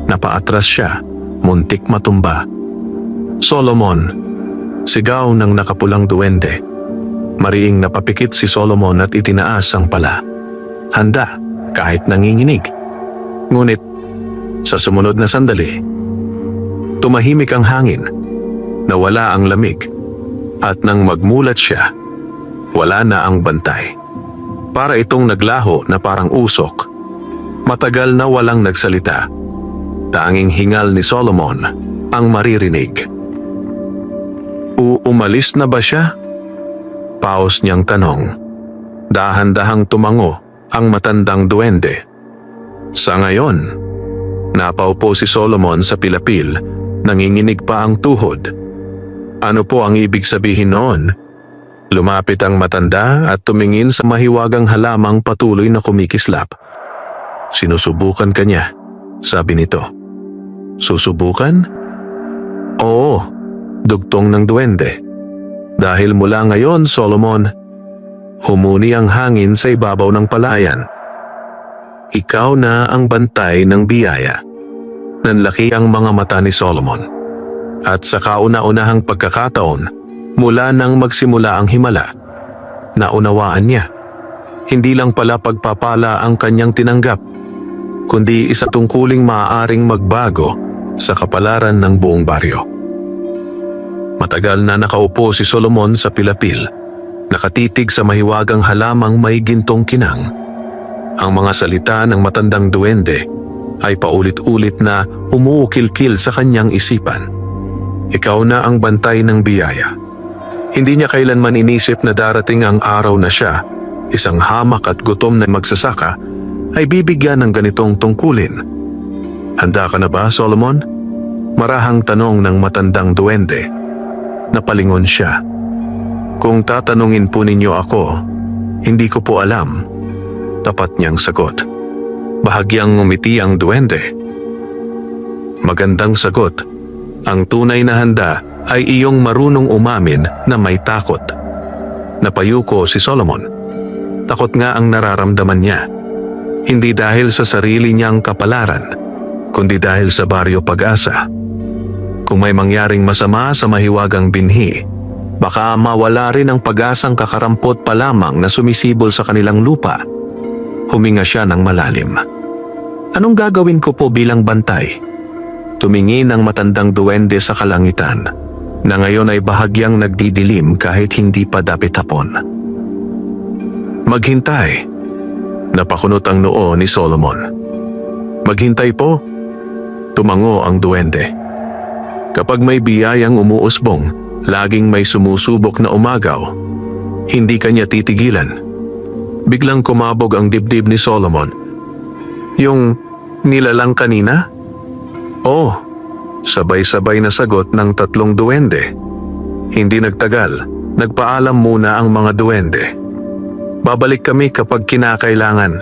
Napaatras siya, muntik matumba. Solomon, sigaw ng nakapulang duwende. Mariing napapikit si Solomon at itinaas ang pala. Handa, kahit nanginginig. Ngunit, sa sumunod na sandali, tumahimik ang hangin, nawala ang lamig, at nang magmulat siya, wala na ang bantay. Para itong naglaho na parang usok. Matagal na walang nagsalita. Tanging hingal ni Solomon ang maririnig. Umalis na ba siya? Paos niyang tanong. Dahan-dahang tumango ang matandang duwende. Sa ngayon, napaupo si Solomon sa pilapil, nanginginig pa ang tuhod. Ano po ang ibig sabihin noon? Lumapit ang matanda at tumingin sa mahiwagang halamang patuloy na kumikislap. Sinusubukan ka niya, sabi nito. Susubukan? Oo, dugtong ng duwende. Dahil mula ngayon, Solomon, humuni ang hangin sa ibabaw ng palayan. Ikaw na ang bantay ng biyaya. Nanlaki ang mga mata ni Solomon. At sa kauna-unahang pagkakataon, mula nang magsimula ang himala, naunawaan niya. Hindi lang pala pagpapala ang kanyang tinanggap, kundi isa tungkuling maaaring magbago sa kapalaran ng buong baryo. Matagal na nakaupo si Solomon sa pilapil, nakatitig sa mahiwagang halamang may gintong kinang. Ang mga salita ng matandang duwende ay paulit-ulit na umuukil-kil sa kanyang isipan. Ikaw na ang bantay ng biyaya. Hindi niya kailanman inisip na darating ang araw na siya, isang hamak at gutom na magsasaka, ay bibigyan ng ganitong tungkulin. Handa ka na ba, Solomon? Marahang tanong ng matandang duwende. Napalingon siya. Kung tatanungin po ninyo ako, hindi ko po alam. Tapat niyang sagot. Bahagyang ngumiti ang duwende. Magandang sagot. Ang tunay na handa ay iyong marunong umamin na may takot. Napayuko si Solomon. Takot nga ang nararamdaman niya. Hindi dahil sa sarili niyang kapalaran, kundi dahil sa baryo Pag-asa. Kung may mangyaring masama sa mahiwagang binhi, baka mawala rin ang pag-asang kakarampot pa lamang na sumisibol sa kanilang lupa. Huminga siya ng malalim. Anong gagawin ko po bilang bantay? Tumingin ang matandang duwende sa kalangitan, na ngayon ay bahagyang nagdidilim kahit hindi pa dapit hapon. Maghintay. Napakunot ang noo ni Solomon. Maghintay po. Tumango ang duwende. Kapag may biyayang umuusbong, laging may sumusubok na umagaw. Hindi kanya titigilan. Biglang kumabog ang dibdib ni Solomon. Yung nilalang kanina? Oh, sabay-sabay na sagot ng tatlong duwende. Hindi nagtagal, nagpaalam muna ang mga duwende. Babalik kami kapag kinakailangan,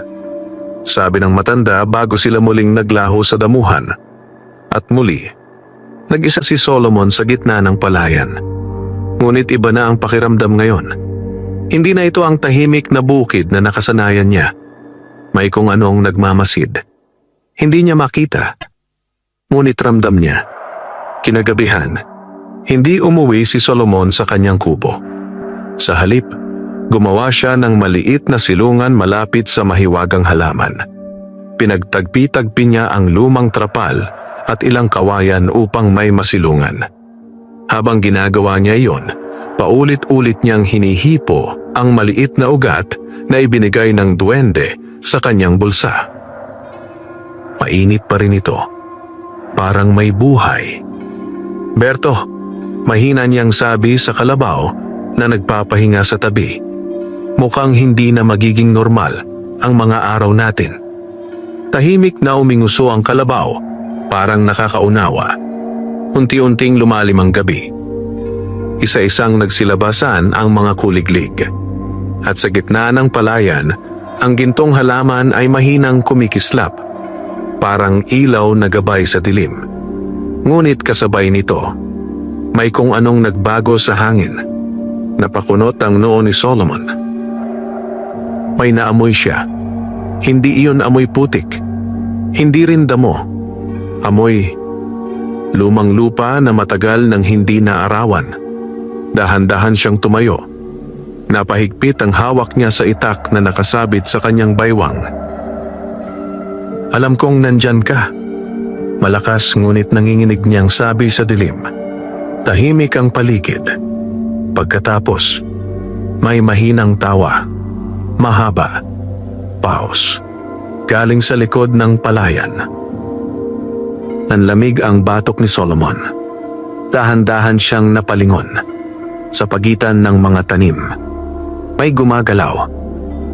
sabi ng matanda bago sila muling naglaho sa damuhan. At muli, nag-isa si Solomon sa gitna ng palayan. Ngunit iba na ang pakiramdam ngayon. Hindi na ito ang tahimik na bukid na nakasanayan niya. May kung anong nagmamasid. Hindi niya makita. Ngunit ramdam niya. Kinagabihan, hindi umuwi si Solomon sa kanyang kubo. Sa halip, gumawa siya ng maliit na silungan malapit sa mahiwagang halaman. Pinagtagpi-tagpi niya ang lumang trapal at ilang kawayan upang may masilungan. Habang ginagawa niya iyon, paulit-ulit niyang hinihipo ang maliit na ugat na ibinigay ng duwende sa kanyang bulsa. Mainit pa rin ito, parang may buhay. "Berto," mahina niyang sabi sa kalabaw na nagpapahinga sa tabi. "Mukhang hindi na magiging normal ang mga araw natin." Tahimik na uminguso ang kalabaw, parang nakakaunawa. Unti-unting lumalim ang gabi. Isa-isang nagsilabasan ang mga kuliglig. At sa gitna ng palayan, ang gintong halaman ay mahinang kumikislap, parang ilaw na gabay sa dilim. Ngunit kasabay nito, may kung anong nagbago sa hangin. Napakunot ang noo ni Solomon. May naamoy siya. Hindi iyon amoy putik. Hindi rin damo. Amoy lumang lupa na matagal nang hindi naarawan. Dahan-dahan siyang tumayo. Napahigpit ang hawak niya sa itak na nakasabit sa kanyang baywang. "Alam kong nandyan ka." Malakas ngunit nanginginig niyang sabi sa dilim. Tahimik ang paligid. Pagkatapos, may mahinang tawa. Mahaba. Pause. Galing sa likod ng palayan. Nanlamig ang batok ni Solomon. Dahan-dahan siyang napalingon. Sa pagitan ng mga tanim, may gumagalaw.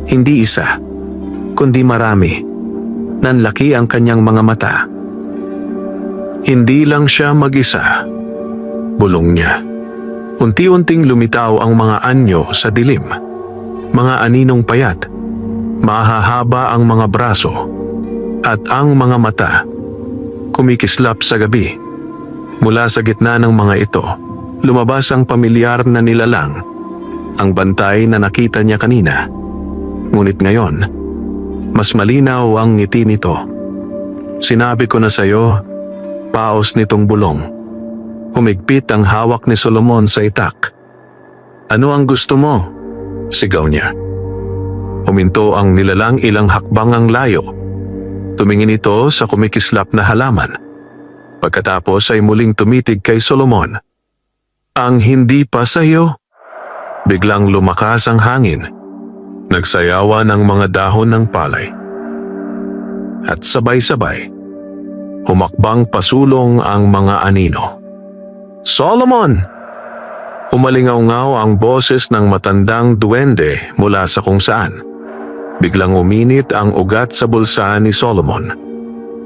Hindi isa, kundi marami. Nanlaki ang kanyang mga mata. Hindi lang siya mag-isa. Bulong niya. Unti-unting lumitaw ang mga anyo sa dilim. Mga aninong payat. Mahahaba ang mga braso. At ang mga mata. Kumikislap sa gabi. Mula sa gitna ng mga ito, lumabas ang pamilyar na nilalang. Ang bantay na nakita niya kanina. Ngunit ngayon, mas malinaw ang ngiti nito. "Sinabi ko na sa'yo," paos nitong bulong. Humigpit ang hawak ni Solomon sa itak. "Ano ang gusto mo?" sigaw niya. Huminto ang nilalang ilang hakbang ang layo. Tumingin ito sa kumikislap na halaman. Pagkatapos ay muling tumitig kay Solomon. "Ang hindi pa sa'yo?" Biglang lumakas ang hangin. Nagsayawa ng mga dahon ng palay. At sabay-sabay, humakbang pasulong ang mga anino. "Solomon!" Umalingaw-ngaw ang boses ng matandang duwende mula sa kung saan. Biglang uminit ang ugat sa bulsa ni Solomon.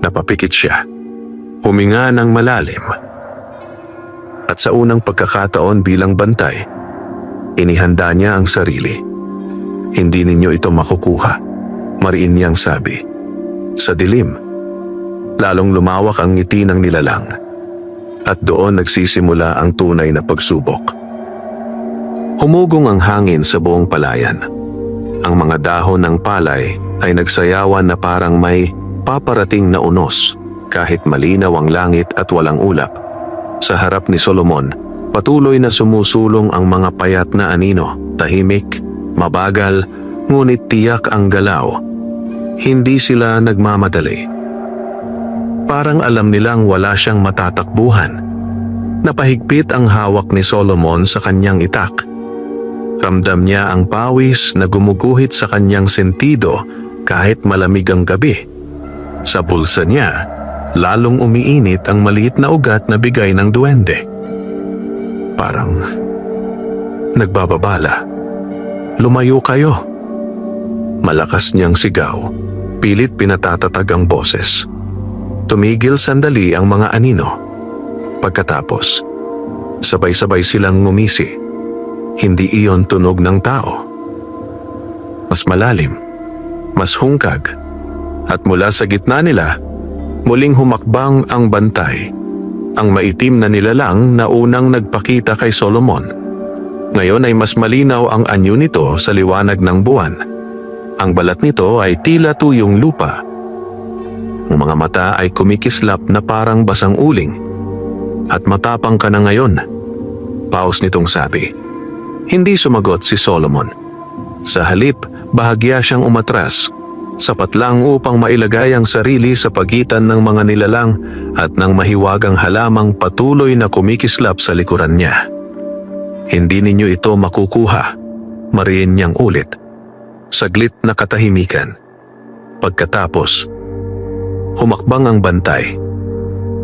Napapikit siya. Huminga ng malalim. At sa unang pagkakataon bilang bantay, inihanda niya ang sarili. "Hindi ninyo ito makukuha," mariin niyang sabi. Sa dilim, lalong lumawak ang ngiti ng nilalang. At doon nagsisimula ang tunay na pagsubok. Humugong ang hangin sa buong palayan. Ang mga dahon ng palay ay nagsayawan na parang may paparating na unos kahit malinaw ang langit at walang ulap. Sa harap ni Solomon, patuloy na sumusulong ang mga payat na anino. Tahimik, mabagal, ngunit tiyak ang galaw. Hindi sila nagmamadali. Parang alam nilang wala siyang matatakbuhan. Napahigpit ang hawak ni Solomon sa kanyang itak. Ramdam niya ang pawis na gumuguhit sa kanyang sentido kahit malamig ang gabi. Sa bulsa niya, lalong umiinit ang maliit na ugat na bigay ng duwende. Parang nagbababala. "Lumayo kayo." Malakas niyang sigaw. Pilit pinatatatag ang boses. Tumigil sandali ang mga anino. Pagkatapos, sabay-sabay silang ngumisi. Hindi iyon tunog ng tao. Mas malalim, mas hungkag, at mula sa gitna nila, muling humakbang ang bantay. Ang maitim na nilalang na unang nagpakita kay Solomon. Ngayon ay mas malinaw ang anyo nito sa liwanag ng buwan. Ang balat nito ay tila tuyong lupa. Ang mga mata ay kumikislap na parang basang uling. "At matapang ka na ngayon," paus nitong sabi. Hindi sumagot si Solomon. Sa halip, bahagya siyang umatras. Sapat lang upang mailagay ang sarili sa pagitan ng mga nilalang at ng mahiwagang halamang patuloy na kumikislap sa likuran niya. Hindi ninyo ito makukuha, mariin niyang ulit. Saglit na katahimikan. Pagkatapos, humakbang ang bantay.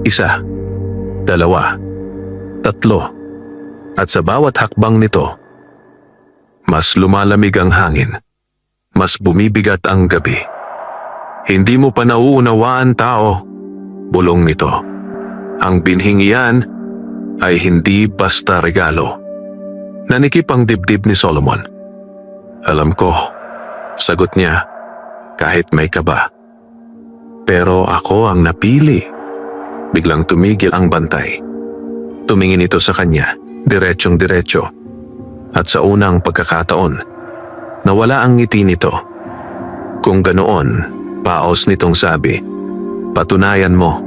1, 2, 3. At sa bawat hakbang nito, mas lumalamig ang hangin. Mas bumibigat ang gabi. Hindi mo pa nauunawaan, tao, bulong nito. Ang binhing iyan ay hindi basta regalo. Nanikip ang dibdib ni Solomon. Alam ko, sagot niya, kahit may kaba. Pero ako ang napili. Biglang tumigil ang bantay. Tumingin ito sa kanya, diretsyong-diretso. At sa unang pagkakataon, nawala ang ngiti nito. Kung ganoon, paos nitong sabi, patunayan mo.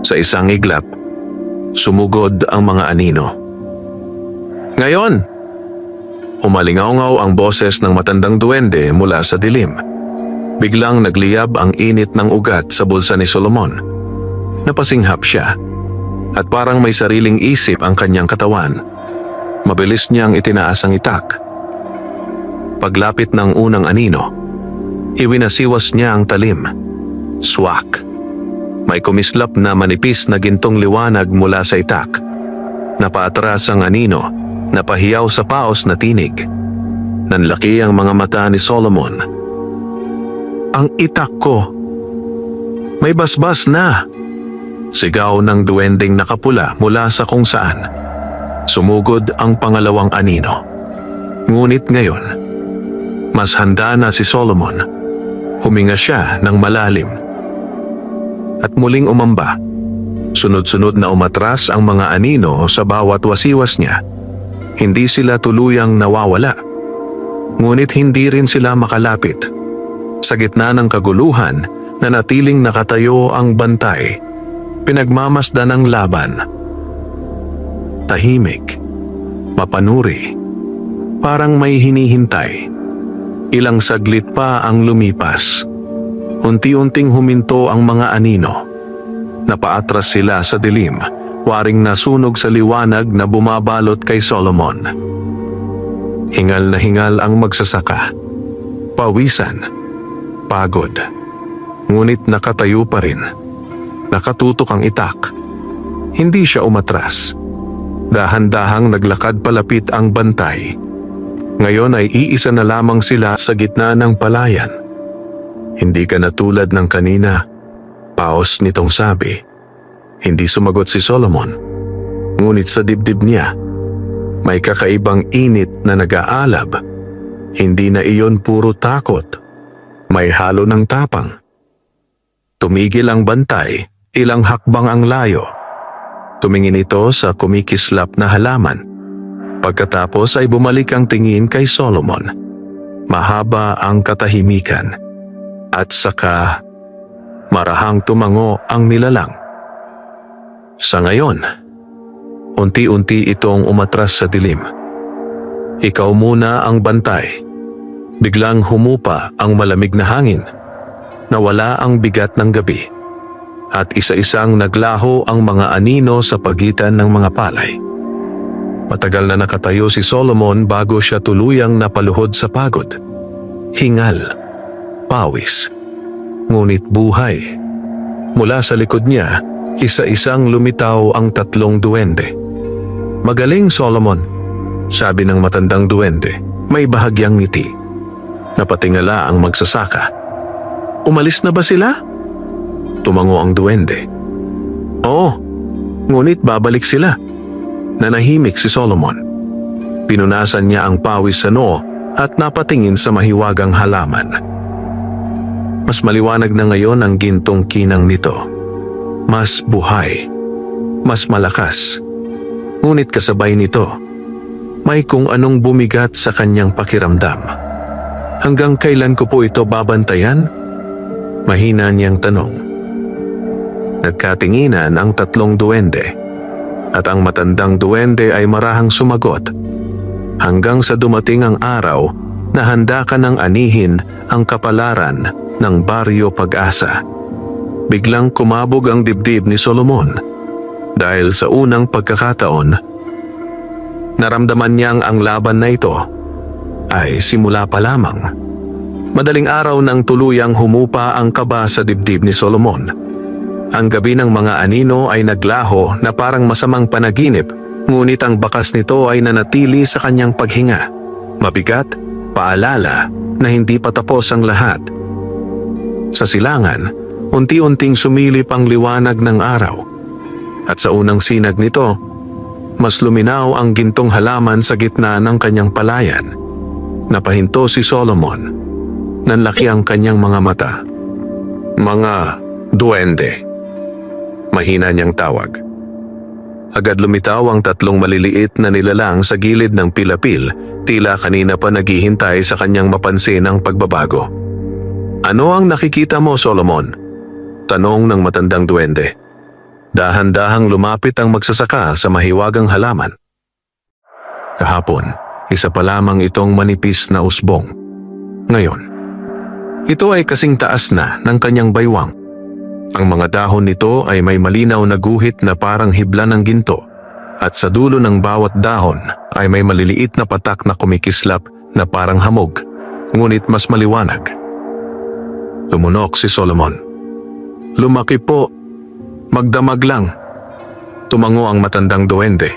Sa isang iglap, sumugod ang mga anino. Ngayon, umalingaw-ngaw ang boses ng matandang duwende mula sa dilim. Biglang nagliyab ang init ng ugat sa bulsa ni Solomon. Napasinghap siya at parang may sariling isip ang kanyang katawan. Mabilis niyang itinaas ang itak. Paglapit ng unang anino, iwinasiwas niya ang talim. Swak! May kumislap na manipis na gintong liwanag mula sa itak. Napaatras ang anino, napahiyaw sa paos na tinig. Nanlaki ang mga mata ni Solomon. Ang itak ko! May basbas na! Sigaw ng duwending nakapula mula sa kung saan. Sumugod ang pangalawang anino. Ngunit ngayon, mas handa na si Solomon. Huminga siya ng malalim. At muling umamba. Sunod-sunod na umatras ang mga anino sa bawat wasiwas niya. Hindi sila tuluyang nawawala. Ngunit hindi rin sila makalapit. Sa gitna ng kaguluhan, nanatiling nakatayo ang bantay. Pinagmamasdan ang laban. Tahimik, mapanuri, parang may hinihintay. Ilang saglit pa ang lumipas. Unti-unting huminto ang mga anino. Napaatras sila sa dilim, waring nasunog sa liwanag na bumabalot kay Solomon. Hingal na hingal ang magsasaka. Pawisan, pagod. Ngunit nakatayo pa rin. Nakatutok ang itak. Hindi siya umatras. Dahan-dahang naglakad palapit ang bantay. Ngayon ay iisa na lamang sila sa gitna ng palayan. Hindi ka na tulad ng kanina, paos nitong sabi. Hindi sumagot si Solomon. Ngunit sa dibdib niya, may kakaibang init na nag-aalab. Hindi na iyon puro takot. May halo ng tapang. Tumigil ang bantay, ilang hakbang ang layo. Tumingin ito sa kumikislap na halaman. Pagkatapos ay bumalik ang tingin kay Solomon. Mahaba ang katahimikan. At saka, marahang tumango ang nilalang. Sa ngayon, unti-unti itong umatras sa dilim. Ikaw muna ang bantay. Biglang humupa ang malamig na hangin. Nawala ang bigat ng gabi. At isa-isang naglaho ang mga anino sa pagitan ng mga palay. Matagal na nakatayo si Solomon bago siya tuluyang napaluhod sa pagod. Hingal, pawis, ngunit buhay. Mula sa likod niya, isa-isang lumitaw ang 3 duwende. Magaling, Solomon, sabi ng matandang duwende, may bahagyang ngiti. Napatingala ang magsasaka. Umalis na ba sila? Tumango ang duwende. Oo, ngunit babalik sila. Nanahimik si Solomon. Pinunasan niya ang pawis sa noo at napatingin sa mahiwagang halaman. Mas maliwanag na ngayon ang gintong kinang nito. Mas buhay. Mas malakas. Ngunit kasabay nito, may kung anong bumigat sa kanyang pakiramdam. Hanggang kailan ko po ito babantayan? Mahina niyang tanong. Nagkatinginan ang 3 duwende at ang matandang duwende ay marahang sumagot hanggang sa dumating ang araw na handa ka ng anihin ang kapalaran ng Baryo Pag-asa. Biglang kumabog ang dibdib ni Solomon dahil sa unang pagkakataon Naramdaman niyang ang laban na ito ay simula pa lamang. Madaling araw nang tuluyang humupa ang kaba sa dibdib ni Solomon. Ang gabi ng mga anino ay naglaho na parang masamang panaginip, ngunit ang bakas nito ay nanatili sa kanyang paghinga. Mabigat, paalala na hindi pa tapos ang lahat. Sa silangan, unti-unting sumilip ang liwanag ng araw. At sa unang sinag nito, mas luminaw ang gintong halaman sa gitna ng kanyang palayan. Napahinto si Solomon. Nanlaki ang kanyang mga mata. "Mga duwende," mahina niyang tawag. Agad lumitaw ang tatlong maliliit na nilalang sa gilid ng pilapil, tila kanina pa naghihintay sa kanyang mapansin ang pagbabago. "Ano ang nakikita mo, Solomon?" tanong ng matandang duwende. Dahan-dahang lumapit ang magsasaka sa mahiwagang halaman. Kahapon, isa pa lamang itong manipis na usbong. Ngayon, ito ay kasing taas na ng kanyang baywang. Ang mga dahon nito ay may malinaw na guhit na parang hibla ng ginto, at sa dulo ng bawat dahon ay may maliliit na patak na kumikislap na parang hamog, ngunit mas maliwanag. Lumunok si Solomon. "Lumaki po. Magdamag lang," tumango ang matandang duwende.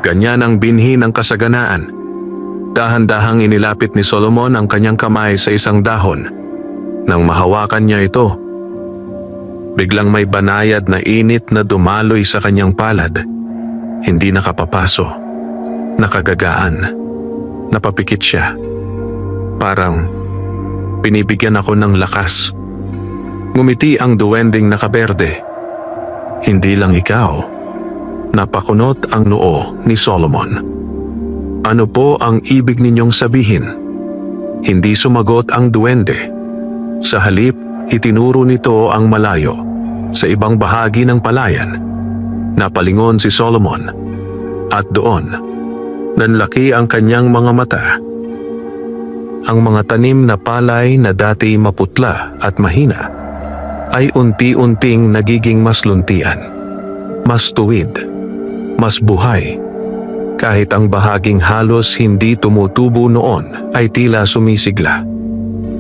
Ganyan ang binhi ng kasaganaan. Dahan-dahang inilapit ni Solomon ang kanyang kamay sa isang dahon. Nang mahawakan niya ito, biglang may banayad na init na dumaloy sa kanyang palad. Hindi nakapapaso, nakagagaan, napapikit siya. Parang binibigyan ako ng lakas. Ngumiti ang duwending nakaberde. "Hindi lang ikaw." Napakunot ang noo ni Solomon. "Ano po ang ibig ninyong sabihin?" Hindi sumagot ang duwende. Sa halip, itinuro nito ang malayo, sa ibang bahagi ng palayan. Napalingon si Solomon, at doon, nanlaki ang kanyang mga mata. Ang mga tanim na palay na dati maputla at mahina ay unti-unting nagiging mas luntian, mas tuwid, mas buhay. Kahit ang bahaging halos hindi tumutubo noon ay tila sumisigla.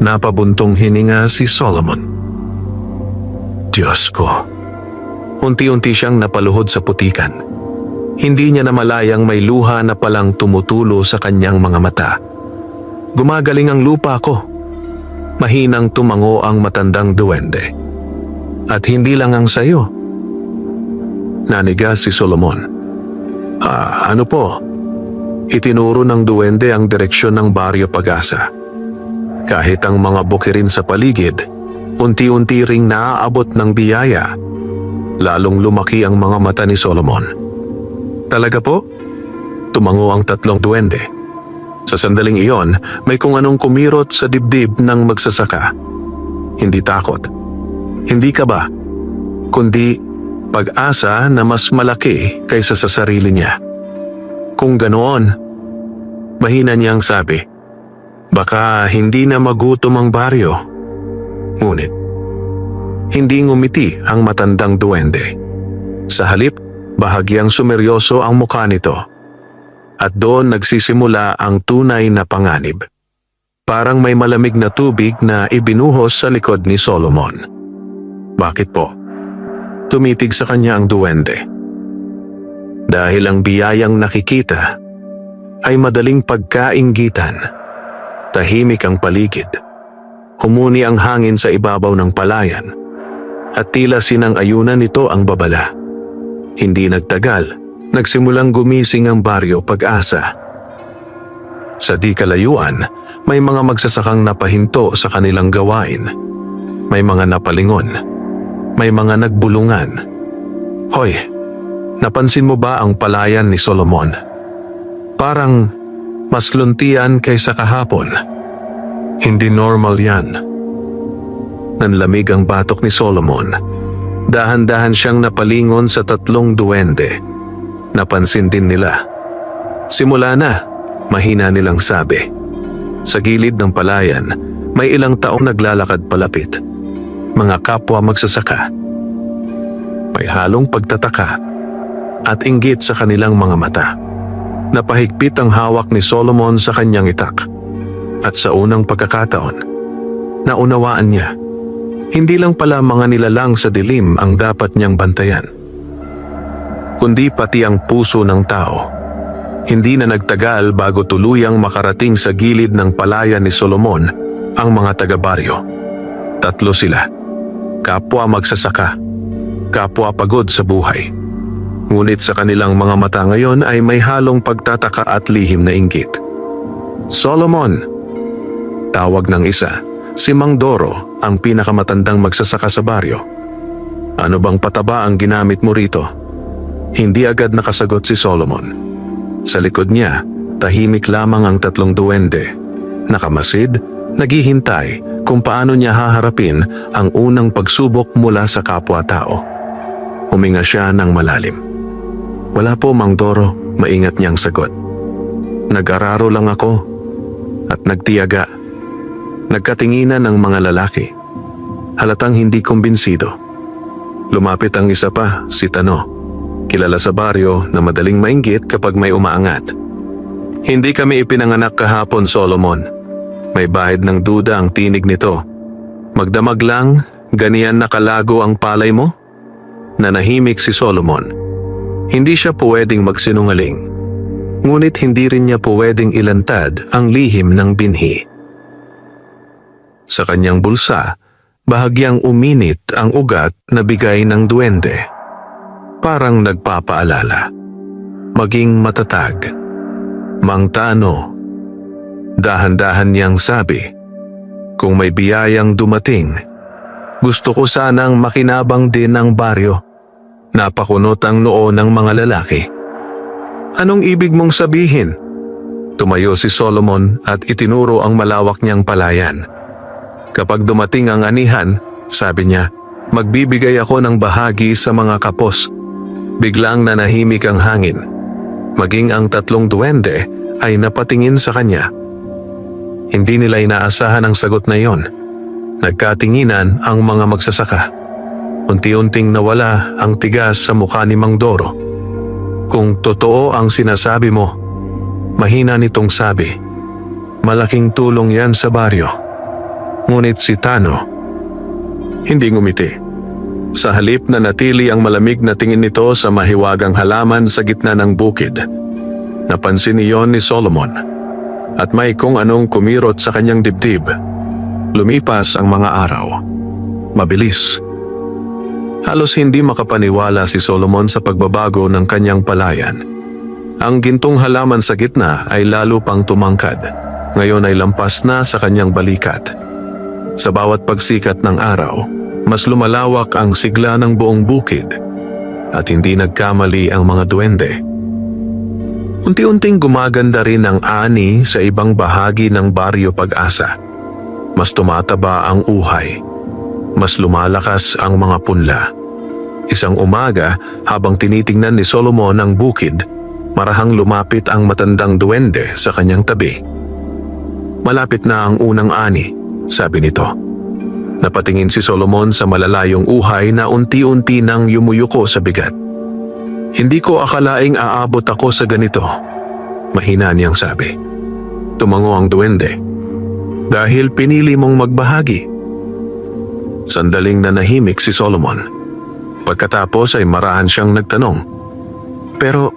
Napabuntong hininga si Solomon. Diyos ko! Unti-unti siyang napaluhod sa putikan. Hindi niya namalayang may luha na palang tumutulo sa kanyang mga mata. "Gumagaling ang lupa ko." Mahinang tumango ang matandang duwende. "At hindi lang ang sayo." Nanigas si Solomon. Ano po?" Itinuro ng duwende ang direksyon ng Baryo Pag-asa. Kahit ang mga bukirin sa paligid, unti-unti ring naaabot ng biyaya. Lalong lumaki ang mga mata ni Solomon. "Talaga po?" Tumango ang tatlong duwende. Sa sandaling iyon, may kung anong kumirot sa dibdib ng magsasaka. Hindi takot, hindi kaba, kundi pag-asa na mas malaki kaysa sa sarili niya. Kung ganoon, mahina niyang sabi, baka hindi na magutom ang baryo. Ngunit, hindi ngumiti ang matandang duwende. Sa halip, bahagyang sumeryoso ang mukha nito. At doon nagsisimula ang tunay na panganib. Parang may malamig na tubig na ibinuhos sa likod ni Solomon. "Bakit po?" Tumitig sa kanya ang duwende. Dahil ang biyayang nakikita ay madaling pagkainggitan. Tahimik ang paligid. Humuni ang hangin sa ibabaw ng palayan. At tila sinang-ayunan nito ang babala. Hindi nagtagal, nagsimulang gumising ang Baryo Pag-asa. Sa di kalayuan, may mga magsasakang napahinto sa kanilang gawain. May mga napalingon. May mga nagbulungan. "Hoy, napansin mo ba ang palayan ni Solomon? Parang mas luntian kaysa kahapon. Hindi normal yan." Nanlamig ang batok ni Solomon. Dahan-dahan siyang napalingon sa tatlong duwende. Napansin din nila. "Simula na," mahina nilang sabi. Sa gilid ng palayan, may ilang taong naglalakad palapit. Mga kapwa magsasaka. May halong pagtataka at inggit sa kanilang mga mata. Napahigpit ang hawak ni Solomon sa kanyang itak. At sa unang pagkakataon, naunawaan niya, hindi lang pala mga nilalang sa dilim ang dapat niyang bantayan, kundi pati ang puso ng tao. Hindi na nagtagal bago tuluyang makarating sa gilid ng palayan ni Solomon ang mga taga-baryo. 3 sila, kapwa magsasaka, kapwa pagod sa buhay. Ngunit sa kanilang mga mata ngayon ay may halong pagtataka at lihim na inggit. Solomon! Tawag ng isa, si Mang Doro, ang pinakamatandang magsasaka sa baryo. Ano bang pataba ang ginamit mo rito? Hindi agad nakasagot si Solomon. Sa likod niya, tahimik lamang ang 3 duwende. Nakamasid, naghihintay kung paano niya haharapin ang unang pagsubok mula sa kapwa-tao. Huminga siya ng malalim. Wala po, Mang Doro, maingat niyang sagot. Nag-araro lang ako at nagtiyaga. Nagkatinginan ng mga lalaki. Halatang hindi kumbinsido. Lumapit ang isa pa, si Tano. Kilala sa baryo na madaling mainggit kapag may umaangat. Hindi kami ipinanganak kahapon, Solomon. May bahid ng duda ang tinig nito. Magdamag lang, ganiyan nakalago ang palay mo? Nanahimik si Solomon. Hindi siya pwedeng magsinungaling. Ngunit hindi rin niya pwedeng ilantad ang lihim ng binhi. Sa kanyang bulsa, bahagyang uminit ang ugat na bigay ng duwende. Parang nagpapaalala. Maging matatag. Mang Tano. Dahan-dahan niyang sabi, kung may biyayang dumating, gusto ko sanang makinabang din ang baryo. Napakunot ang noo ng mga lalaki. Anong ibig mong sabihin? Tumayo si Solomon at itinuro ang malawak niyang palayan. Kapag dumating ang anihan, sabi niya, magbibigay ako ng bahagi sa mga kapos. Biglang nanahimik ang hangin. Maging ang 3 duwende ay napatingin sa kanya. Hindi nila inaasahan ang sagot na iyon. Nagkatinginan ang mga magsasaka. Unti-unting nawala ang tigas sa mukha ni Mang Doro. Kung totoo ang sinasabi mo, mahina nitong sabi, malaking tulong yan sa baryo. Ngunit si Tano, hindi ngumiti. Sa halip na natili ang malamig na tingin nito sa mahiwagang halaman sa gitna ng bukid. Napansin niyon ni Solomon at may kung anong kumirot sa kanyang dibdib. Lumipas ang mga araw. Mabilis. Halos hindi makapaniwala si Solomon sa pagbabago ng kanyang palayan. Ang gintong halaman sa gitna ay lalo pang tumangkad. Ngayon ay lampas na sa kanyang balikat. Sa bawat pagsikat ng araw, mas lumalawak ang sigla ng buong bukid at hindi nagkamali ang mga duwende. Unti-unting gumaganda rin ang ani sa ibang bahagi ng baryo Pag-asa. Mas tumataba ang uhay. Mas lumalakas ang mga punla. Isang umaga, habang tinitingnan ni Solomon ang bukid, marahang lumapit ang matandang duwende sa kanyang tabi. Malapit na ang unang ani, sabi nito. Napatingin si Solomon sa malalayong uhay na unti-unti nang yumuyuko sa bigat. Hindi ko akalaing aabot ako sa ganito, mahina niyang sabi. Tumango ang duwende. Dahil pinili mong magbahagi. Sandaling nanahimik si Solomon. Pagkatapos ay marahan siyang nagtanong. Pero,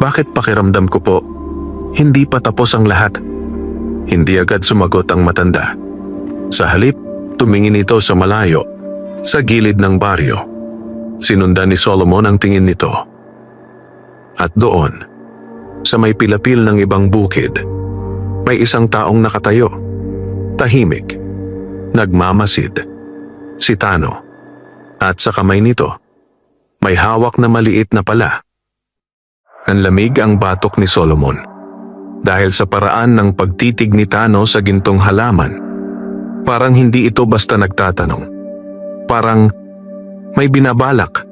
bakit pakiramdam ko po, hindi pa tapos ang lahat? Hindi agad sumagot ang matanda. Sa halip, tumingin ito sa malayo, sa gilid ng baryo. Sinundan ni Solomon ang tingin nito. At doon, sa may pilapil ng ibang bukid, may isang taong nakatayo. Tahimik, nagmamasid, si Tano. At sa kamay nito, may hawak na maliit na pala. Nanlamig ang batok ni Solomon. Dahil sa paraan ng pagtitig ni Tano sa gintong halaman, parang hindi ito basta nagtatanong. Parang may binabalak.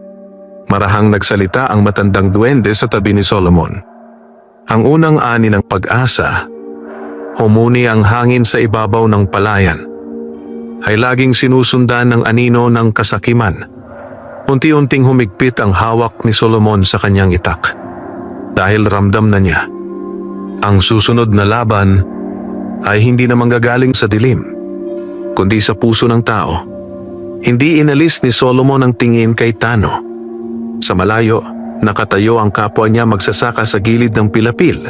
Marahang nagsalita ang matandang duwende sa tabi ni Solomon. Ang unang ani ng Pag-asa, humuni ang hangin sa ibabaw ng palayan, ay laging sinusundan ng anino ng kasakiman. Unti-unting humigpit ang hawak ni Solomon sa kanyang itak. dahil ramdam na niya. Ang susunod na laban ay hindi na manggagaling sa dilim, kundi sa puso ng tao. Hindi inalis ni Solomon ang tingin kay Tano. Sa malayo, nakatayo ang kapwa niya magsasaka sa gilid ng pilapil,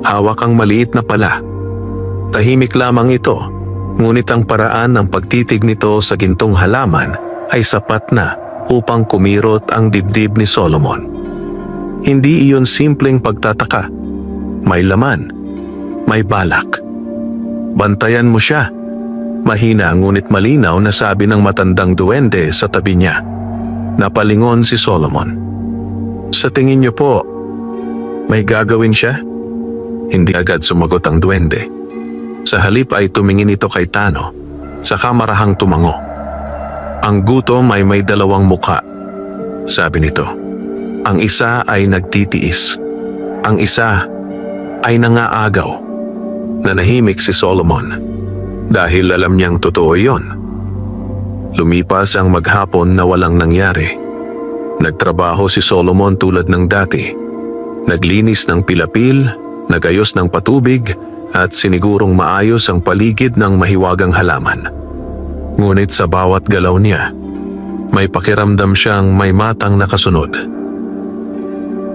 hawak ang maliit na pala. Tahimik lamang ito, ngunit ang paraan ng pagtitig nito sa gintong halaman ay sapat na upang kumirot ang dibdib ni Solomon. Hindi iyon simpleng pagtataka. May laman, may balak. Bantayan mo siya. Mahina ngunit malinaw na sabi ng matandang duwende sa tabi niya. Napalingon si Solomon. Sa tingin niyo po, may gagawin siya? Hindi agad sumagot ang duwende. Sa halip ay tumingin ito kay Tano, saka marahang tumango. Ang gutom ay may dalawang muka, sabi nito. Ang isa ay nagtitiis. Ang isa ay nangaagaw. Nanahimik si Solomon dahil alam niyang totoo iyon. Lumipas ang maghapon na walang nangyari. Nagtrabaho si Solomon tulad ng dati. Naglinis ng pilapil, nagayos ng patubig, at sinigurong maayos ang paligid ng mahiwagang halaman. Ngunit sa bawat galaw niya, may pakiramdam siyang may matang nakasunod.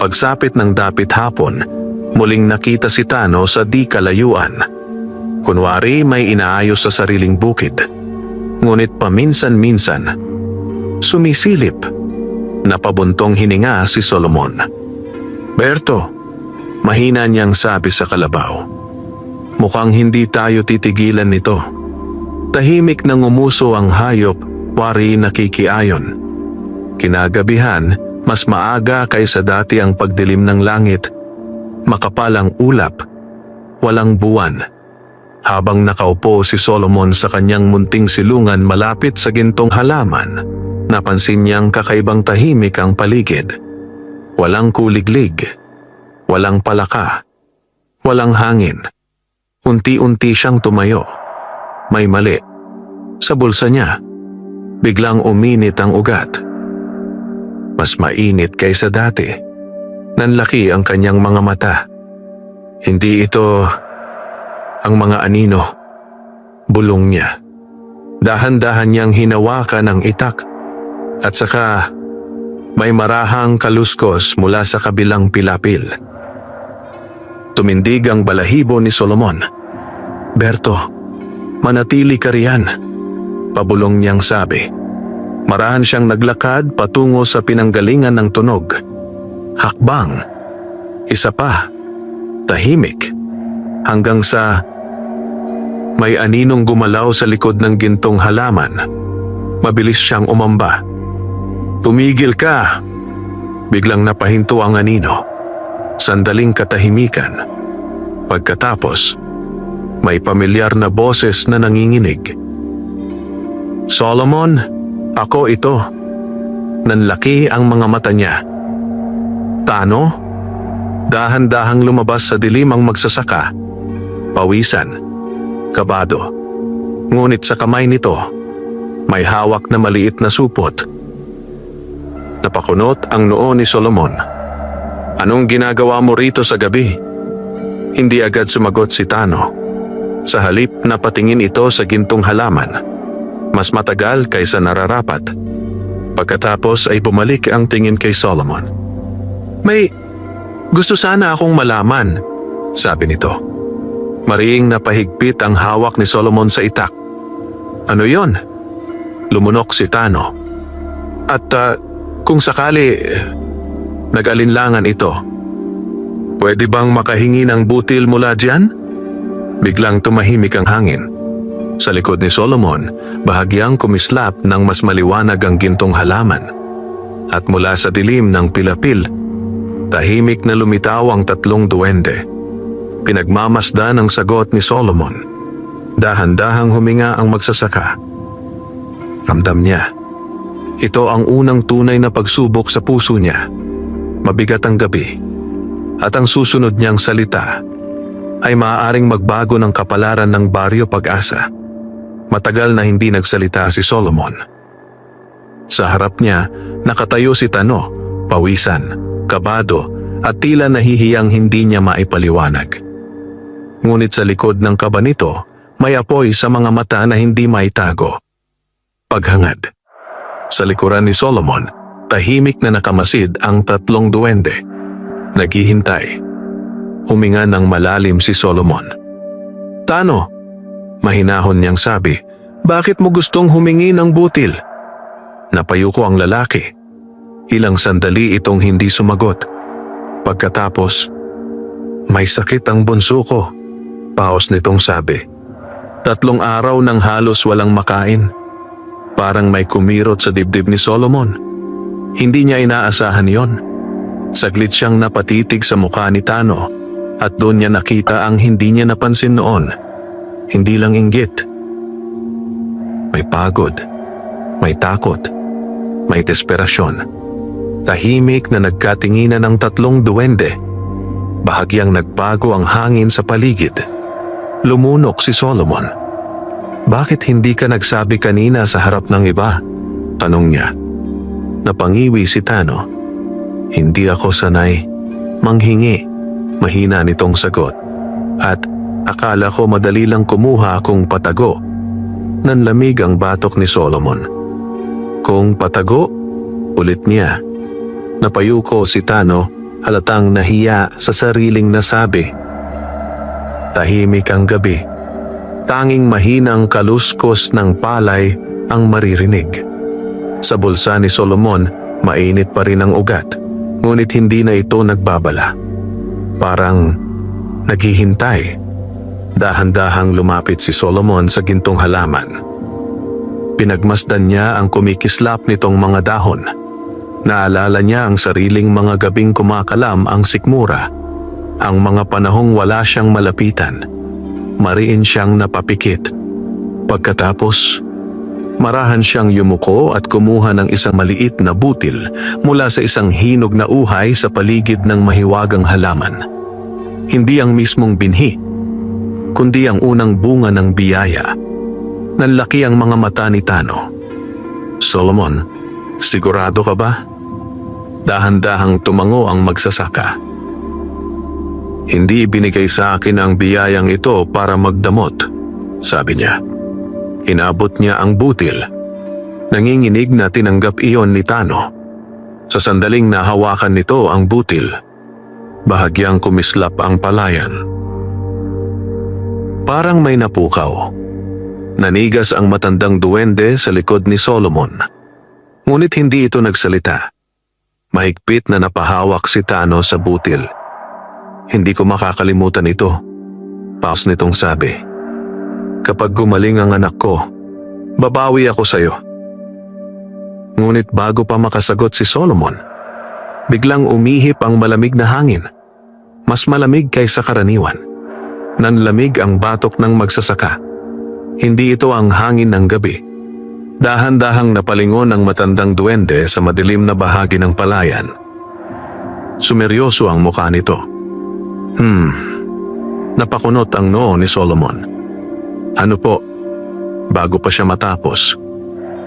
Pagsapit ng dapit hapon, muling nakita si Tano sa di kalayuan. Kunwari may inaayos sa sariling bukid. Ngunit paminsan-minsan, sumisilip. Napabuntong hininga si Solomon. Berto, mahina niyang sabi sa kalabaw. Mukhang hindi tayo titigilan nito. Tahimik nang umuso ang hayop, wari nakikiayon. Kinagabihan, mas maaga kaysa dati ang pagdilim ng langit. Makapal ang ulap, walang buwan. Habang nakaupo si Solomon sa kanyang munting silungan malapit sa gintong halaman, napansin niyang kakaibang tahimik ang paligid. Walang kuliglig, walang palaka, walang hangin. Unti-unti siyang tumayo. May mali. Sa bulsa niya, biglang uminit ang ugat. Mas mainit kaysa dati. Nanlaki ang kanyang mga mata. Hindi ito ang mga anino. Bulong niya. Dahan-dahan niyang hinawakan ang itak. At saka may marahang kaluskos mula sa kabilang pilapil. Tumindig ang balahibo ni Solomon. Berto, manatili ka riyan. Pabulong niyang sabi. Marahan siyang naglakad patungo sa pinanggalingan ng tunog. Hakbang. Isa pa. Tahimik. Hanggang sa may aninong gumalaw sa likod ng gintong halaman. Mabilis siyang umamba. Tumigil ka! Biglang napahinto ang anino. Sandaling katahimikan. Pagkatapos, may pamilyar na boses na nanginginig. Solomon, ako ito. Nanlaki ang mga mata niya. Tano? Dahan-dahang lumabas sa dilim ang magsasaka. Pawisan. Kabado. Ngunit sa kamay nito, may hawak na maliit na supot. Napakunot ang noo ni Solomon. Anong ginagawa mo rito sa gabi? Hindi agad sumagot si Tano. Sa halip napatingin ito sa gintong halaman. Mas matagal kaysa nararapat. Pagkatapos ay bumalik ang tingin kay Solomon. May gusto sana akong malaman, sabi nito. Mariing napahigpit ang hawak ni Solomon sa itak. Ano yon? Lumunok si Tano. At kung sakali, nag-alinlangan ito. Pwede bang makahingi ng butil mula dyan? Biglang tumahimik ang hangin. Sa likod ni Solomon, bahagyang kumislap ng mas maliwanag ang gintong halaman. At mula sa dilim ng pilapil, tahimik na lumitaw ang tatlong duwende. Pinagmamasdan ang sagot ni Solomon. Dahan-dahang huminga ang magsasaka. Ramdam niya. Ito ang unang tunay na pagsubok sa puso niya. Mabigat ang gabi. At ang susunod niyang salita ay maaaring magbago ng kapalaran ng Baryo Pag-asa. Matagal na hindi nagsalita si Solomon. Sa harap niya, nakatayo si Tano, pawisan, kabado, at tila nahihiyang hindi niya maipaliwanag. Ngunit sa likod ng kaba nito, may apoy sa mga mata na hindi maitago. Paghangad. Sa likuran ni Solomon, tahimik na nakamasid ang 3 duwende. Naghihintay. Huminga ng malalim si Solomon. "Tano," mahinahon niyang sabi, "bakit mo gustong humingi ng butil?" Napayuko ang lalaki. Ilang sandali itong hindi sumagot. Pagkatapos, "May sakit ang bunso ko," paos nitong sabi. 3 araw nang halos walang makain. Parang may kumirot sa dibdib ni Solomon. Hindi niya inaasahan yon. Saglit siyang napatitig sa mukha ni Tano at doon niya nakita ang hindi niya napansin noon. Hindi lang inggit. May pagod, may takot, may desperasyon. Tahimik na nagkatinginan ng 3 duwende. Bahagyang nagbago ang hangin sa paligid. Lumunok si Solomon. "Bakit hindi ka nagsabi kanina sa harap ng iba?" tanong niya. Napangiwi si Tano. "Hindi ako sanay manghingi," mahina nitong sagot. "At akala ko madali lang kumuha kung patago." Nanlamig ang batok ni Solomon. "Kung patago?" ulit niya. Napayuko si Tano, halatang nahiya sa sariling nasabi. Tahimik ang gabi. Tanging mahinang kaluskos ng palay ang maririnig. Sa bulsa ni Solomon, mainit pa rin ang ugat, ngunit hindi na ito nagbabala. Parang naghihintay. Dahan-dahang lumapit si Solomon sa gintong halaman. Pinagmasdan niya ang kumikislap nitong mga dahon. Naalala niya ang sariling mga gabing kumakalam ang sikmura, ang mga panahong wala siyang malapitan. Mariin siyang napapikit. Pagkatapos, marahan siyang yumuko at kumuha ng isang maliit na butil mula sa isang hinog na uhay sa paligid ng mahiwagang halaman. Hindi ang mismong binhi, kundi ang unang bunga ng biyaya. Nanlaki ang mga mata ni Tano. "Solomon, sigurado ka ba?" Dahan-dahang tumango ang magsasaka. "Hindi ibinigay sa akin ang biyayang ito para magdamot," sabi niya. Inabot niya ang butil. Nanginginig na tinanggap iyon ni Tano. Sa sandaling nahawakan nito ang butil, bahagyang kumislap ang palayan. Parang may napukaw. Nanigas ang matandang duwende sa likod ni Solomon. Ngunit hindi ito nagsalita. Mahigpit na napahawak si Tano sa butil. "Hindi ko makakalimutan ito," paos nitong sabi. "Kapag gumaling ang anak ko, babawi ako sa iyo." Ngunit bago pa makasagot si Solomon, biglang umihip ang malamig na hangin. Mas malamig kaysa karaniwan. Nanlamig ang batok ng magsasaka. Hindi ito ang hangin ng gabi. Dahan-dahang napalingon ang matandang duwende sa madilim na bahagi ng palayan. Sumeryoso ang mukha nito. Napakunot ang noo ni Solomon. "Ano po?" Bago pa siya matapos,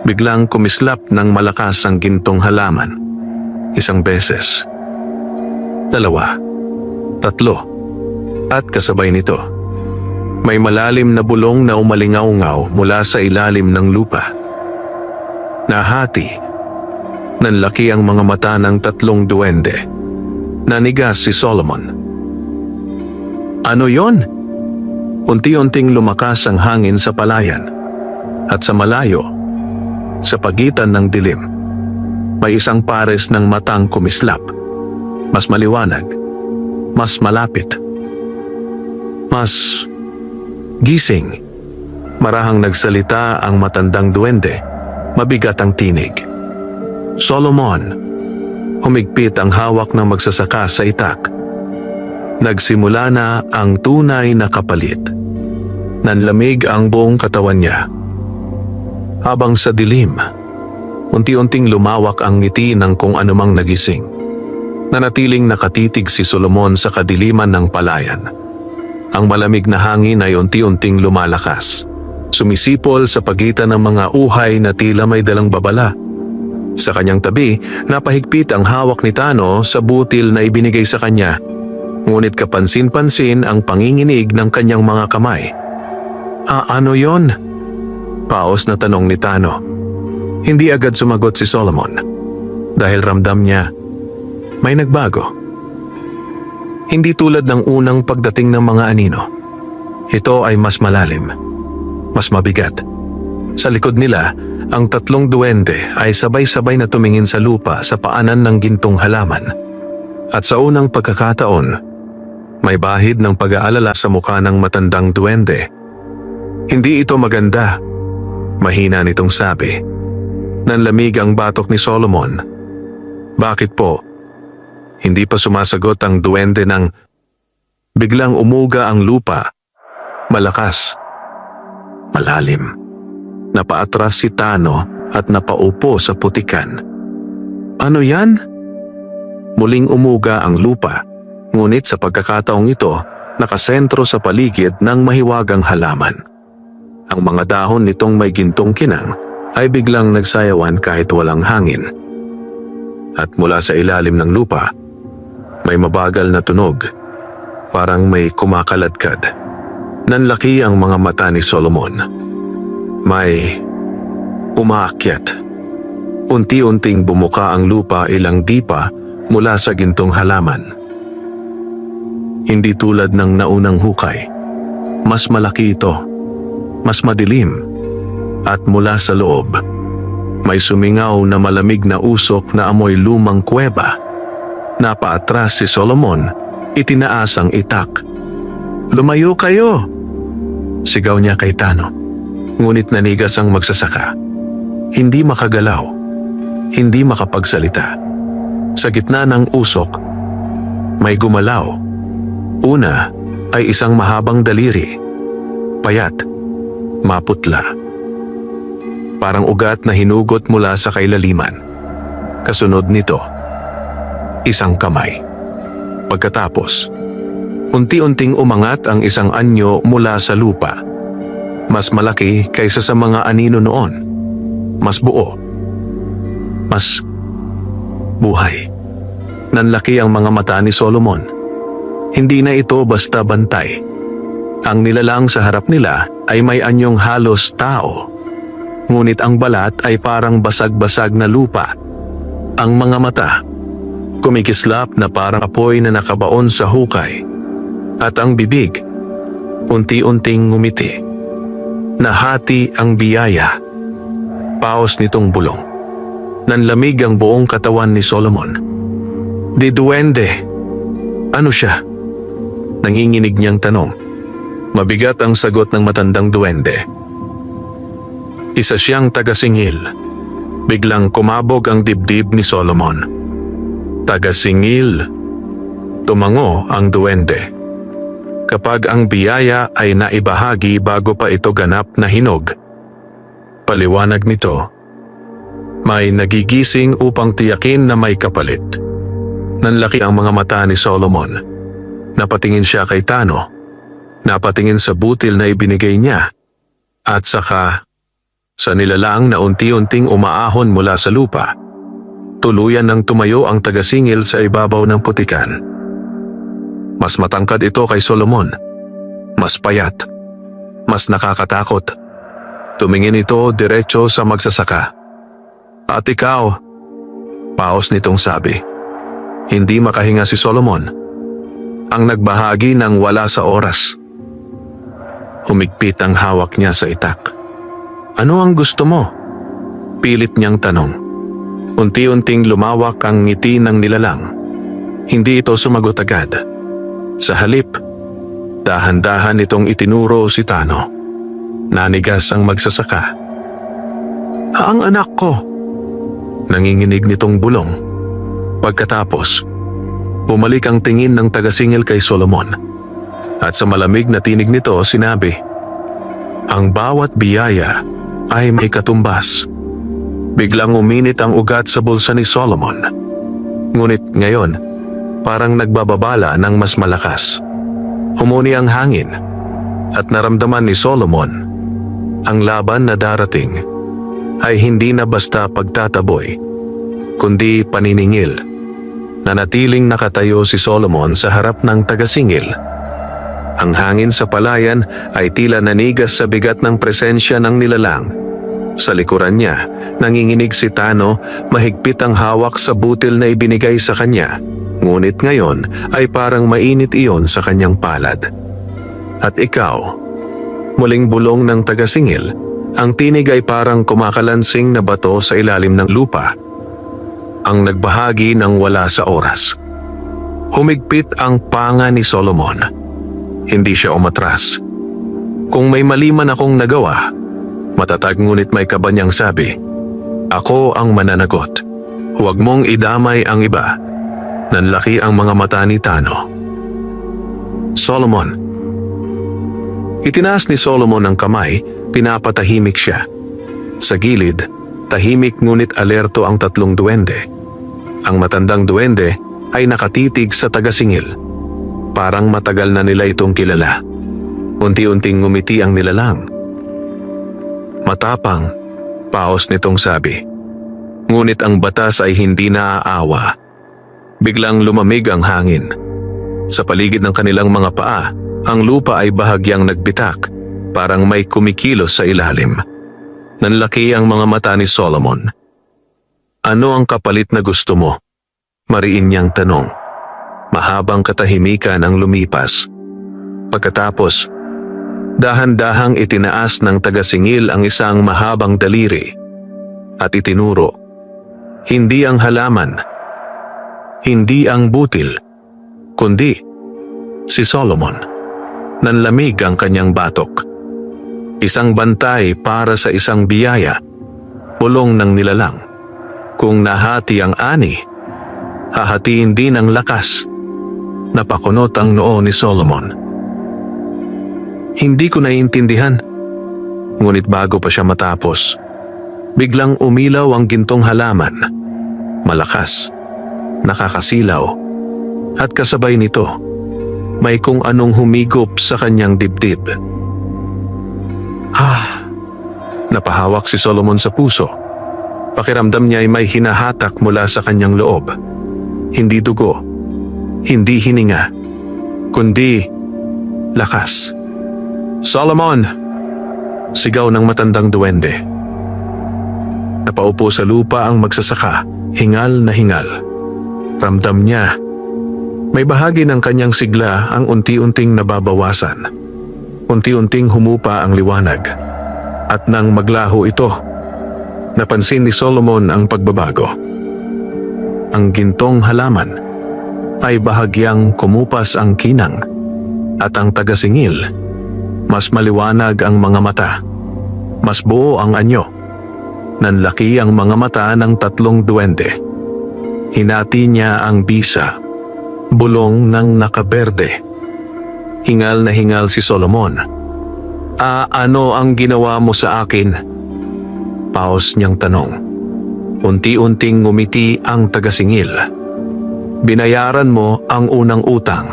biglang kumislap ng malakas ang gintong halaman. 1 beses, 2, 3, at kasabay nito, may malalim na bulong na umalingaw-ngaw mula sa ilalim ng lupa. Nahati. Nanlaki ang mga mata ng 3 duwende. Nanigas si Solomon. "Ano yon?" Unti-unting lumakas ang hangin sa palayan. At sa malayo, sa pagitan ng dilim, may isang pares ng matang kumislap. Mas maliwanag, mas malapit, mas gising. Marahang nagsalita ang matandang duwende. Mabigat ang tinig. "Solomon." Humigpit ang hawak ng magsasaka sa itak. Nagsimula na ang tunay na kapalit. Nanlamig ang buong katawan niya. Habang sa dilim, unti-unting lumawak ang ngiti ng kung anumang nagising. Nanatiling nakatitig si Solomon sa kadiliman ng palayan. Ang malamig na hangin ay unti-unting lumalakas. Sumisipol sa pagitan ng mga uhay na tila may dalang babala. Sa kanyang tabi, napahigpit ang hawak ni Tano sa butil na ibinigay sa kanya. Ngunit kapansin-pansin ang panginginig ng kanyang mga kamay. Ano yon? Paos na tanong ni Tano. Hindi agad sumagot si Solomon. Dahil ramdam niya, may nagbago. Hindi tulad ng unang pagdating ng mga anino. Ito ay mas malalim, mas mabigat. Sa likod nila, ang tatlong duwende ay sabay-sabay na tumingin sa lupa sa paanan ng gintong halaman. At sa unang pagkakataon, may bahid ng pag-aalala sa mukha ng matandang duwende. Hindi ito maganda, mahina nitong sabi. Nanlamig ang batok ni Solomon. Bakit po? Hindi pa sumasagot ang duwende nang biglang umuga ang lupa. Malakas, malalim. Napaatras si Tano at napaupo sa putikan. Ano yan? Muling umuga ang lupa, ngunit sa pagkakataong ito, nakasentro sa paligid ng mahiwagang halaman. Ang mga dahon nitong may gintong kinang ay biglang nagsayawan kahit walang hangin. At mula sa ilalim ng lupa, may mabagal na tunog, parang may kumakaladkad. Nanlaki ang mga mata ni Solomon. May umaakyat. Unti-unting bumuka ang lupa ilang dipa mula sa gintong halaman. Hindi tulad ng naunang hukay. Mas malaki ito, mas madilim, at mula sa loob, may sumingaw na malamig na usok na amoy lumang kuweba. Napaatras si Solomon, itinaas ang itak. "Lumayo kayo!" Sigaw niya kay Tano. Ngunit nanigas ang magsasaka. Hindi makagalaw, hindi makapagsalita. Sa gitna ng usok, may gumalaw. Una ay isang mahabang daliri, payat, maputla. Parang ugat na hinugot mula sa kailaliman. Kasunod nito, isang kamay. Pagkatapos, unti-unting umangat ang isang anyo mula sa lupa. Mas malaki kaysa sa mga anino noon. Mas buo. Mas buhay. Nanlaki ang mga mata ni Solomon. Hindi na ito basta bantay. Ang nilalang sa harap nila ay may anyong halos tao. Ngunit ang balat ay parang basag-basag na lupa. Ang mga mata, kumikislap na parang apoy na nakabaon sa hukay. At ang bibig, unti-unting ngumiti. Nahati ang biyaya. Paos nitong bulong. Nanlamig ang buong katawan ni Solomon. "Di duwende. Ano siya?" Nanginginig niyang tanong. Mabigat ang sagot ng matandang duwende. Isa siyang tagasingil. Biglang kumabog ang dibdib ni Solomon. Tagasingil. Tumango ang duwende. Kapag ang biyaya ay naibahagi bago pa ito ganap na hinog, paliwanag nito, may nagigising upang tiyakin na may kapalit. Nanlaki ang mga mata ni Solomon. Napatingin siya kay Tano, napatingin sa butil na ibinigay niya, at saka sa nilalang na unti-unting umaahon mula sa lupa. Tuluyan nang tumayo ang tagasingil sa ibabaw ng putikan. Mas matangkad ito kay Solomon. Mas payat. Mas nakakatakot. Tumingin ito diretso sa magsasaka. "At ikaw," paos nitong sabi. Hindi makahinga si Solomon. Ang nagbahagi ng wala sa oras. Humigpit ang hawak niya sa itak. "Ano ang gusto mo?" Pilit niyang tanong. Unti-unting lumawak ang ngiti ng nilalang. Hindi ito sumagot agad. Sa halip, dahan-dahan itong itinuro si Tano. Nanigas ang magsasaka. "Ang anak ko!" Nanginginig nitong bulong. Pagkatapos, bumalik ang tingin ng tagasingil kay Solomon. At sa malamig na tinig nito sinabi, "Ang bawat biyaya ay may katumbas." Biglang uminit ang ugat sa bulsa ni Solomon. Ngunit ngayon, parang nagbababala ng mas malakas. Humuni ang hangin at naramdaman ni Solomon ang laban na darating ay hindi na basta pagtataboy, kundi paniningil. Nanatiling nakatayo si Solomon sa harap ng tagasingil. Ang hangin sa palayan ay tila nanigas sa bigat ng presensya ng nilalang. Sa likuran niya, nanginginig si Tano, mahigpit ang hawak sa butil na ibinigay sa kanya. Ngunit ngayon ay parang mainit iyon sa kanyang palad. At ikaw, muling bulong ng tagasingil, ang tinig ay parang kumakalansing na bato sa ilalim ng lupa. Ang nagbahagi ng wala sa oras. Humigpit ang panga ni Solomon. Hindi siya umatras. Kung may mali man akong nagawa, matatag ngunit may kaba niyang sabi, ako ang mananagot. Huwag mong idamay ang iba. Nanlaki ang mga mata ni Tano. Solomon. Itinaas ni Solomon ang kamay, pinapatahimik siya. Sa gilid, tahimik ngunit alerto ang tatlong duwende. Ang matandang duwende ay nakatitig sa tagasingil. Parang matagal na nila itong kilala. Unti-unting ngumiti ang nilalang. Matapang, paos nitong sabi. Ngunit ang batas ay hindi naaawa. Biglang lumamig ang hangin. Sa paligid ng kanilang mga paa, ang lupa ay bahagyang nagbitak, parang may kumikilos sa ilalim. Nanlaki ang mga mata ni Solomon. Ano ang kapalit na gusto mo? Mariin niyang tanong. Mahabang katahimikan ang lumipas. Pagkatapos, dahan-dahang itinaas ng tagasingil ang isang mahabang daliri at itinuro. Hindi ang halaman, hindi ang butil, kundi si Solomon. Nanlamig ang kanyang batok. Isang bantay para sa isang biyaya, pulong ng nilalang. Kung nahati ang ani, hahatiin din ang lakas. Napakunot ang noo ni Solomon. Hindi ko naiintindihan. Ngunit bago pa siya matapos, biglang umilaw ang gintong halaman. Malakas, nakakasilaw, at kasabay nito, may kung anong humigop sa kanyang dibdib. Napahawak si Solomon sa puso. Pakiramdam niya ay may hinahatak mula sa kanyang loob. Hindi dugo, hindi hininga, kundi lakas. Solomon! Sigaw ng matandang duwende. Napaupo sa lupa ang magsasaka, hingal na hingal. Ramdam niya, may bahagi ng kanyang sigla ang unti-unting nababawasan. Unti-unting humupa ang liwanag. At nang maglaho ito, napansin ni Solomon ang pagbabago. Ang gintong halaman ay bahagyang kumupas ang kinang at ang tagasingil, mas maliwanag ang mga mata, mas buo ang anyo. Nanlaki ang mga mata ng tatlong duwende. Hinati niya ang bisa, bulong ng nakaberde. Hingal na hingal si Solomon. Ano ang ginawa mo sa akin? Paos niyang tanong. Unti-unting ngumiti ang tagasingil. Binayaran mo ang unang utang.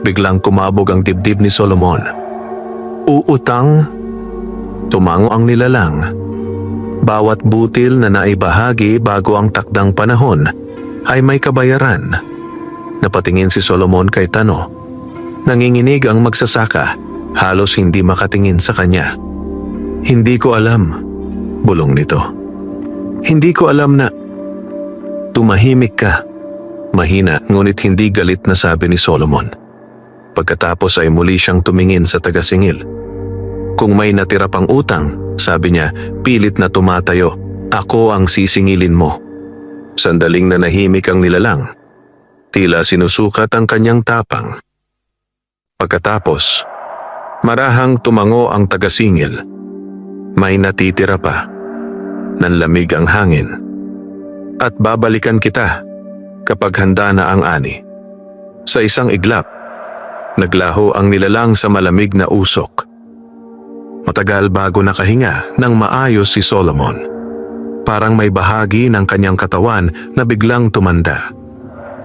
Biglang kumabog ang dibdib ni Solomon. Uutang? Tumango ang nilalang. Bawat butil na naibahagi bago ang takdang panahon ay may kabayaran. Napatingin si Solomon kay Tano. Nanginginig ang magsasaka, halos hindi makatingin sa kanya. Hindi ko alam, bulong nito. Hindi ko alam na... Tumahimik ka. Mahina ngunit hindi galit na sabi ni Solomon. Pagkatapos ay muli siyang tumingin sa tagasingil. Kung may natira pang utang, sabi niya, pilit na tumatayo, ako ang sisingilin mo. Sandaling nanahimik ang nilalang. Tila sinusukat ang kanyang tapang. Pagkatapos, marahang tumango ang tagasingil. May natitira pa. Nanlamig ang hangin. At babalikan kita kapag handa na ang ani. Sa isang iglap, naglaho ang nilalang sa malamig na usok. Matagal bago nakahinga ng maayos si Solomon. Parang may bahagi ng kanyang katawan na biglang tumanda.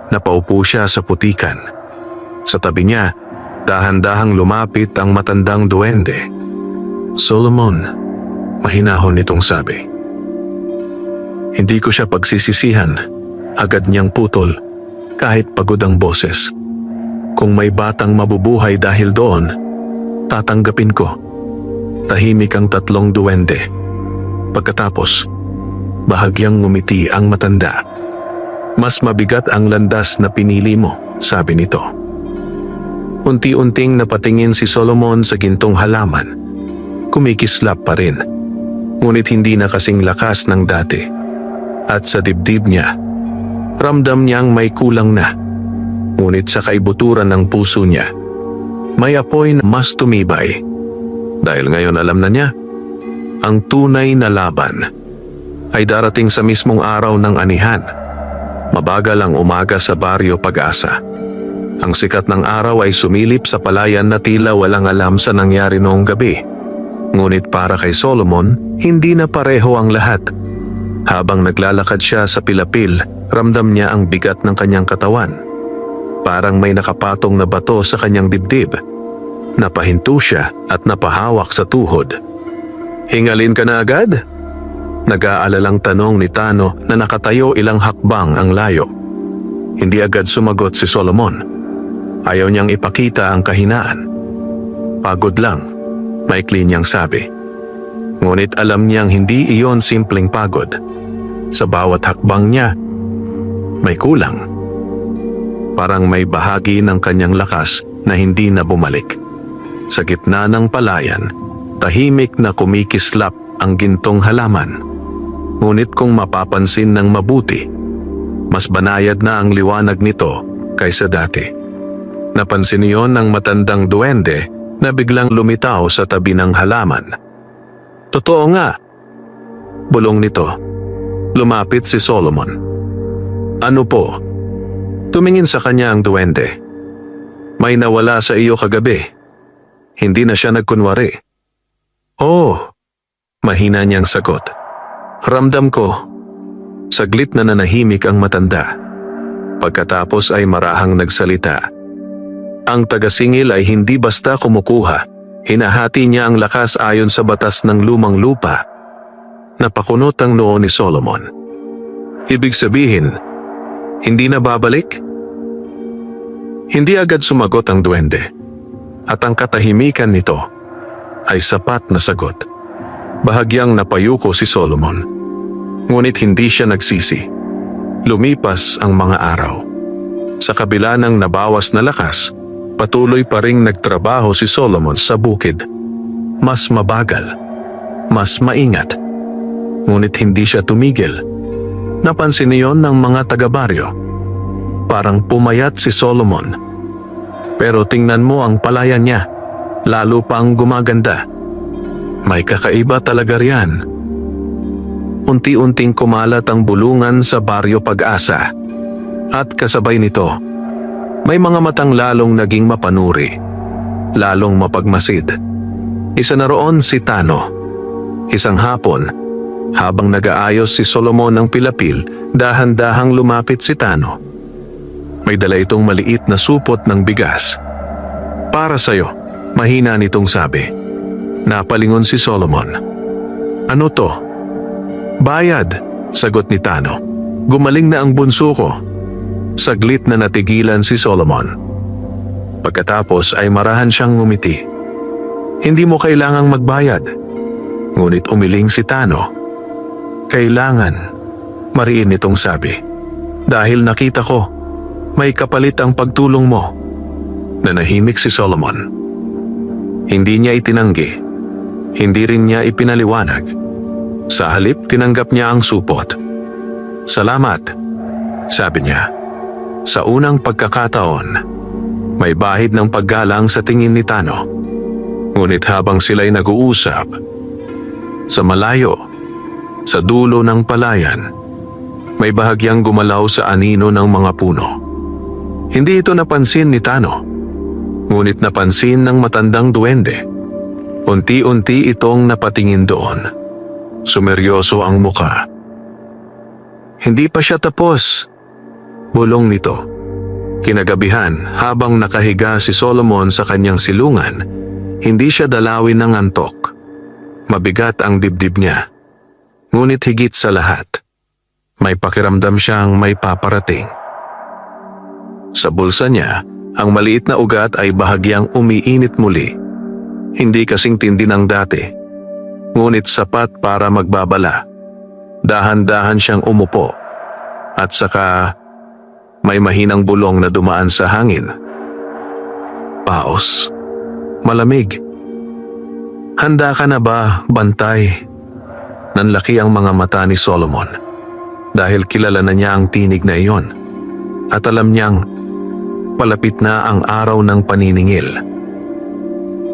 Napaupo siya sa putikan. Sa tabi niya, dahan-dahang lumapit ang matandang duwende. Solomon, mahinahon nitong sabi. Hindi ko siya pagsisisihan. Agad niyang putol, kahit pagod ang boses. Kung may batang mabubuhay dahil doon, tatanggapin ko. Tahimik ang tatlong duwende. Pagkatapos, bahagyang ngumiti ang matanda. Mas mabigat ang landas na pinili mo, sabi nito. Unti-unting napatingin si Solomon sa gintong halaman. Kumikislap pa rin. Ngunit hindi na kasing lakas ng dati. At sa dibdib niya, ramdam niyang may kulang na. Ngunit sa kaibuturan ng puso niya, may apoy na mas tumibay. Dahil ngayon alam na niya, ang tunay na laban ay darating sa mismong araw ng anihan. Mabagal ang umaga sa baryo Pag-asa. Ang sikat ng araw ay sumilip sa palayan na tila walang alam sa nangyari noong gabi. Ngunit para kay Solomon, hindi na pareho ang lahat. Habang naglalakad siya sa pilapil, ramdam niya ang bigat ng kanyang katawan. Parang may nakapatong na bato sa kanyang dibdib. Napahinto siya at napahawak sa tuhod. Hingalin ka na agad? Nag-aalalang tanong ni Tano na nakatayo ilang hakbang ang layo. Hindi agad sumagot si Solomon. Ayaw niyang ipakita ang kahinaan. Pagod lang, maikli niyang sabi. Ngunit alam niyang hindi iyon simpleng pagod. Sa bawat hakbang niya, may kulang. Parang may bahagi ng kanyang lakas na hindi na bumalik. Sa gitna ng palayan, tahimik na kumikislap ang gintong halaman. Ngunit kung mapapansin ng mabuti, mas banayad na ang liwanag nito kaysa dati. Napansin niyon ng matandang duwende na biglang lumitaw sa tabi ng halaman. Totoo nga, bulong nito. Lumapit si Solomon. Ano po? Tumingin sa kanya ang duwende. May nawala sa iyo kagabi. Hindi na siya nagkunwari. Oh, mahina niyang sagot. Ramdam ko. Saglit na nanahimik ang matanda. Pagkatapos ay marahang nagsalita. Ang tagasingil ay hindi basta kumukuha. Hinahati niya ang lakas ayon sa batas ng lumang lupa. Napakunot ang noo ni Solomon. Ibig sabihin, hindi na babalik? Hindi agad sumagot ang duwende. At ang katahimikan nito ay sapat na sagot. Bahagyang napayuko si Solomon. Ngunit hindi siya nagsisi. Lumipas ang mga araw. Sa kabila ng nabawas na lakas, patuloy pa ring nagtrabaho si Solomon sa bukid. Mas mabagal, mas maingat. Ngunit hindi siya tumigil. Napansin niyon ng mga taga-baryo. Parang pumayat si Solomon. Pero tingnan mo ang palayan niya, lalo pang gumaganda. May kakaiba talaga riyan. Unti-unting kumalat ang bulungan sa baryo Pag-asa. At kasabay nito, may mga matang lalong naging mapanuri, lalong mapagmasid. Isa na roon si Tano. Isang hapon, habang nag-aayos si Solomon ng pilapil, dahan-dahang lumapit si Tano. May dala itong maliit na supot ng bigas. Para sa'yo, mahina nitong sabi. Napalingon si Solomon. Ano to? Bayad, sagot ni Tano. Gumaling na ang bunso ko. Saglit na natigilan si Solomon. Pagkatapos ay marahan siyang ngumiti. Hindi mo kailangang magbayad. Ngunit umiling si Tano. Kailangan, mariin nitong sabi. Dahil nakita ko, may kapalit ang pagtulong mo. Nanahimik si Solomon. Hindi niya itinanggi. Hindi rin niya ipinaliwanag. Sa halip, tinanggap niya ang supot. Salamat, sabi niya. Sa unang pagkakataon, may bahid ng paggalang sa tingin ni Tano. Ngunit habang sila'y nag-uusap, sa malayo, sa dulo ng palayan, may bahagyang gumalaw sa anino ng mga puno. Hindi ito napansin ni Tano, ngunit napansin ng matandang duwende. Unti-unti itong napatingin doon. Sumeryoso ang muka. Hindi pa siya tapos, bulong nito. Kinagabihan, habang nakahiga si Solomon sa kanyang silungan, hindi siya dalawin ng antok. Mabigat ang dibdib niya. Ngunit higit sa lahat, May pakiramdam siyang may paparating. Sa bulsa niya, ang maliit na ugat ay bahagyang umiinit muli. Hindi kasing tindi ng dati, ngunit sapat para magbabala. Dahan-dahan siyang umupo at saka may mahinang bulong na dumaan sa hangin. Paos. Malamig. Handa ka na ba, bantay? Nanlaki ang mga mata ni Solomon dahil kilala na niya ang tinig na iyon at alam niyang palapit na ang araw ng paniningil.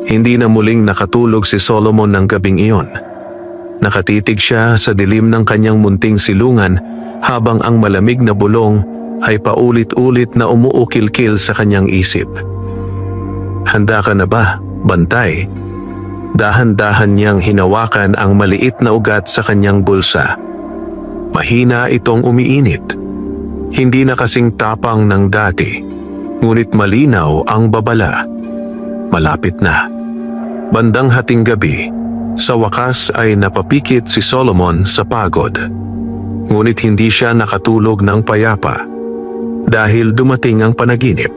Hindi na muling nakatulog si Solomon ng gabing iyon. Nakatitig siya sa dilim ng kanyang munting silungan habang ang malamig na bulong ay paulit-ulit na umuukil-kil sa kanyang isip. Handa ka na ba, bantay? Dahan-dahan niyang hinawakan ang maliit na ugat sa kanyang bulsa. Mahina itong umiinit. Hindi na kasing tapang ng dati, ngunit malinaw ang babala. Malapit na. Bandang hating gabi, sa wakas ay napapikit si Solomon sa pagod. Ngunit hindi siya nakatulog ng payapa dahil dumating ang panaginip.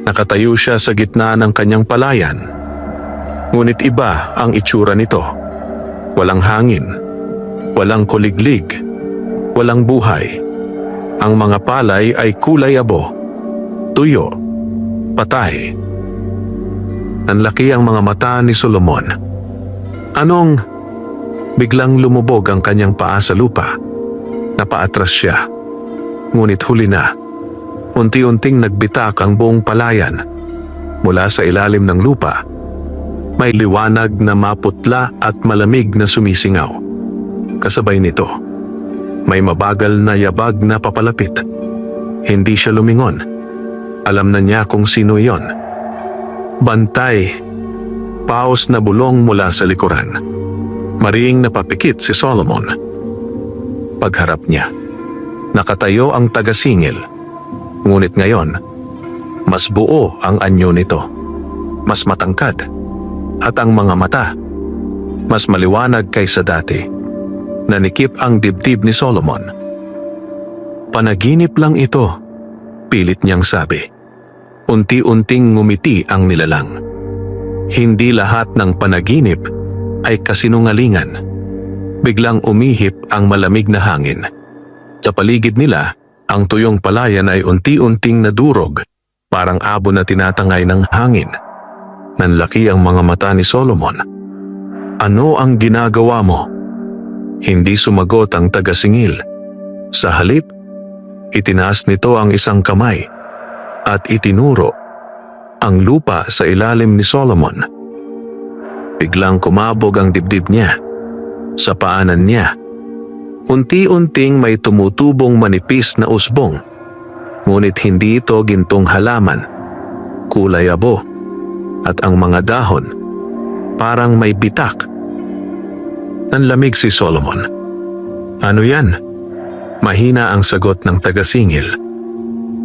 Nakatayo siya sa gitna ng kanyang palayan. Ngunit iba ang itsura nito. Walang hangin, walang kuliglig, walang buhay. Ang mga palay ay kulay abo, tuyo, patay. Nanlaki ang mga mata ni Solomon. Anong? Biglang lumubog ang kanyang paa sa lupa. Napaatras siya. Ngunit huli na. Unti-unting nagbitak ang buong palayan. Mula sa ilalim ng lupa, may liwanag na maputla at malamig na sumisingaw. Kasabay nito, may mabagal na yabag na papalapit. Hindi siya lumingon. Alam na niya kung sino iyon. Bantay. Paos na bulong mula sa likuran. Mariing napapikit si Solomon. Pagharap niya, nakatayo ang taga-singil. Ngunit ngayon, mas buo ang anyo nito. Mas matangkad. At ang mga mata, mas maliwanag kaysa dati. Nanikip ang dibdib ni Solomon. Panaginip lang ito, pilit niyang sabi. Unti-unting ngumiti ang nilalang. Hindi lahat ng panaginip ay kasinungalingan. Biglang umihip ang malamig na hangin. Sa paligid nila, ang tuyong palayan ay unti-unting nadurog, parang abo na tinatangay ng hangin. Nanlaki ang mga mata ni Solomon. Ano ang ginagawa mo? Hindi sumagot ang taga-singil. Sa halip, itinaas nito ang isang kamay at itinuro ang lupa sa ilalim ni Solomon. Biglang kumabog ang dibdib niya. Sa paanan niya, unti-unting may tumutubong manipis na usbong. Ngunit hindi ito gintong halaman. Kulay abo at ang mga dahon parang may bitak. Nanlamig si Solomon. Ano yan? Mahina ang sagot ng taga-singil.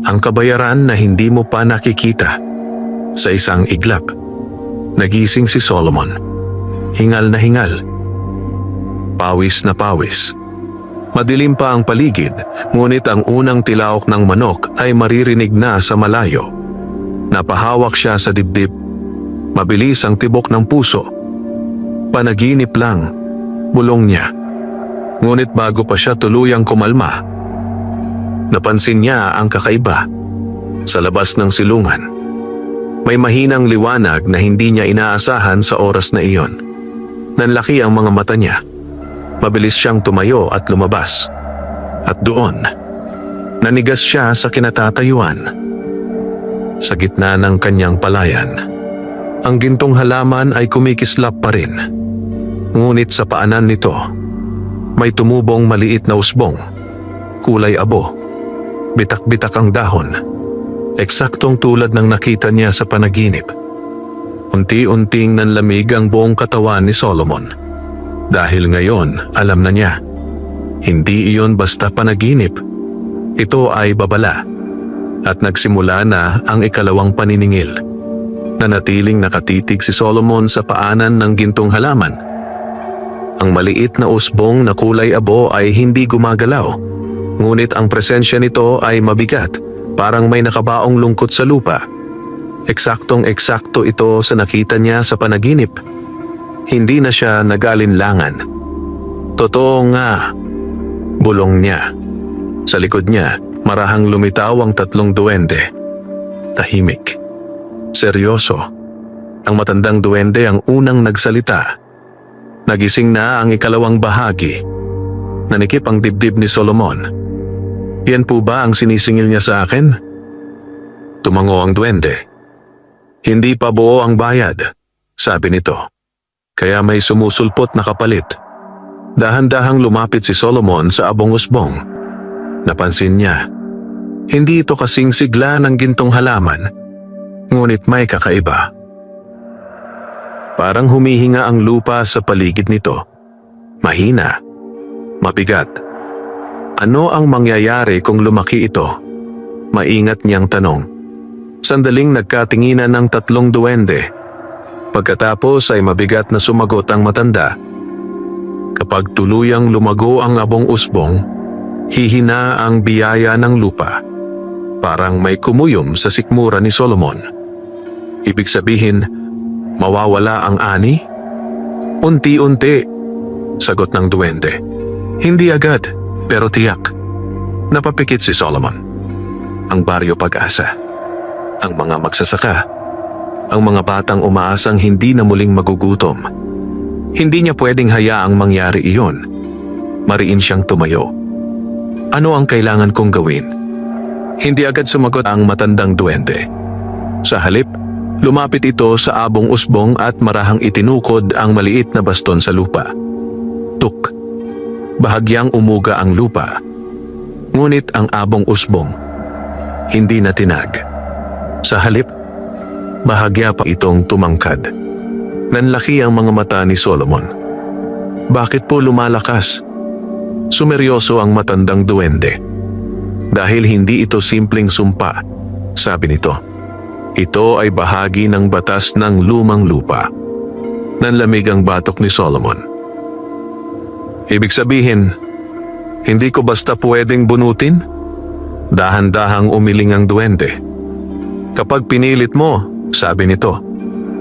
Ang kabayaran na hindi mo pa nakikita. Sa isang iglap, nagising si Solomon. Hingal na hingal. Pawis na pawis. Madilim pa ang paligid, ngunit ang unang tilaok ng manok ay maririnig na sa malayo. Napahawak siya sa dibdib. Mabilis ang tibok ng puso. Panaginip lang, bulong niya. Ngunit bago pa siya tuluyang kumalma, napansin niya ang kakaiba. Sa labas ng silungan, may mahinang liwanag na hindi niya inaasahan sa oras na iyon. Nanlaki ang mga mata niya. Mabilis siyang tumayo at lumabas. At doon, nanigas siya sa kinatatayuan. Sa gitna ng kanyang palayan, ang gintong halaman ay kumikislap pa rin. Ngunit sa paanan nito, may tumubong maliit na usbong. Kulay abo. Bitak-bitak ang dahon. Eksaktong tulad ng nakita niya sa panaginip. Unti-unting nanlamig ang buong katawan ni Solomon. Dahil ngayon, alam na niya. Hindi iyon basta panaginip. Ito ay babala. At nagsimula na ang ikalawang paniningil. Nanatiling nakatitig si Solomon sa paanan ng gintong halaman. Ang maliit na usbong na kulay abo ay hindi gumagalaw, ngunit ang presensya nito ay mabigat, parang may nakabaong lungkot sa lupa. Eksaktong-eksakto ito sa nakita niya sa panaginip. Hindi na siya nag-alinlangan. Totoo nga, bulong niya. Sa likod niya, marahang lumitaw ang 3 duwende. Tahimik. Seryoso. Ang matandang duwende ang unang nagsalita. Nagising na ang ikalawang bahagi. Nanikip ang dibdib ni Solomon. Yan po ba ang sinisingil niya sa akin? Tumango ang duwende. Hindi pa buo ang bayad, sabi nito. Kaya may sumusulpot na kapalit. Dahan-dahang lumapit si Solomon sa abong usbong. Napansin niya. Hindi ito kasing sigla ng gintong halaman, ngunit may kakaiba. Parang humihinga ang lupa sa paligid nito. Mahina. Mabigat. Ano ang mangyayari kung lumaki ito? Maingat niyang tanong. Sandaling nagkatinginan ng 3 duwende. Pagkatapos ay mabigat na sumagot ang matanda. Kapag tuluyang lumago ang abong usbong, hihina ang biyaya ng lupa. Parang may kumuyom sa sikmura ni Solomon. Ibig sabihin, mawawala ang ani? Unti-unti, sagot ng duwende. Hindi agad, pero tiyak. Napapikit si Solomon. Ang baryo Pag-asa. Ang mga magsasaka. Ang mga batang umaasang hindi na muling magugutom. Hindi niya pwedeng hayaang mangyari iyon. Mariin siyang tumayo. Ano ang kailangan kong gawin? Hindi agad sumagot ang matandang duwende. Sa halip, lumapit ito sa abong usbong at marahang itinukod ang maliit na baston sa lupa. Tuk. Bahagyang umuga ang lupa. Ngunit ang abong usbong, hindi na tinag. Sa halip, bahagya pa itong tumangkad. Nanlaki ang mga mata ni Solomon. Bakit po lumalakas? Sumeryoso ang matandang duwende. Dahil hindi ito simpleng sumpa, sabi nito. Ito ay bahagi ng batas ng lumang lupa. Nanlamig ang batok ni Solomon. Ibig sabihin, hindi ko basta pwedeng bunutin? Dahan-dahang umiling ang duwende. Kapag pinilit mo, sabi nito,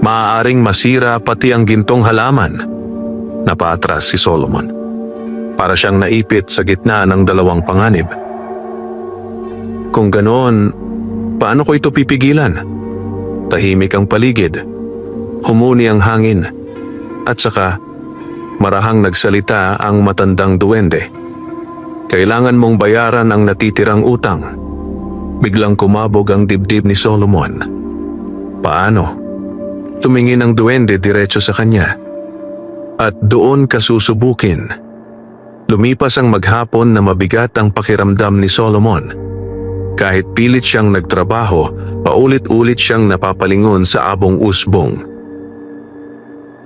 maaaring masira pati ang gintong halaman. Napaatras si Solomon. Para siyang naipit sa gitna ng 2 panganib. Kung ganoon, paano ko ito pipigilan? Tahimik ang paligid. Humuni ang hangin. At saka, marahang nagsalita ang matandang duwende. Kailangan mong bayaran ang natitirang utang. Biglang kumabog ang dibdib ni Solomon. Paano? Tumingin ang duwende diretso sa kanya. At doon ka susubukin. Lumipas ang maghapon na mabigat ang pakiramdam ni Solomon. Kahit pilit siyang nagtrabaho, paulit-ulit siyang napapalingon sa abong usbong.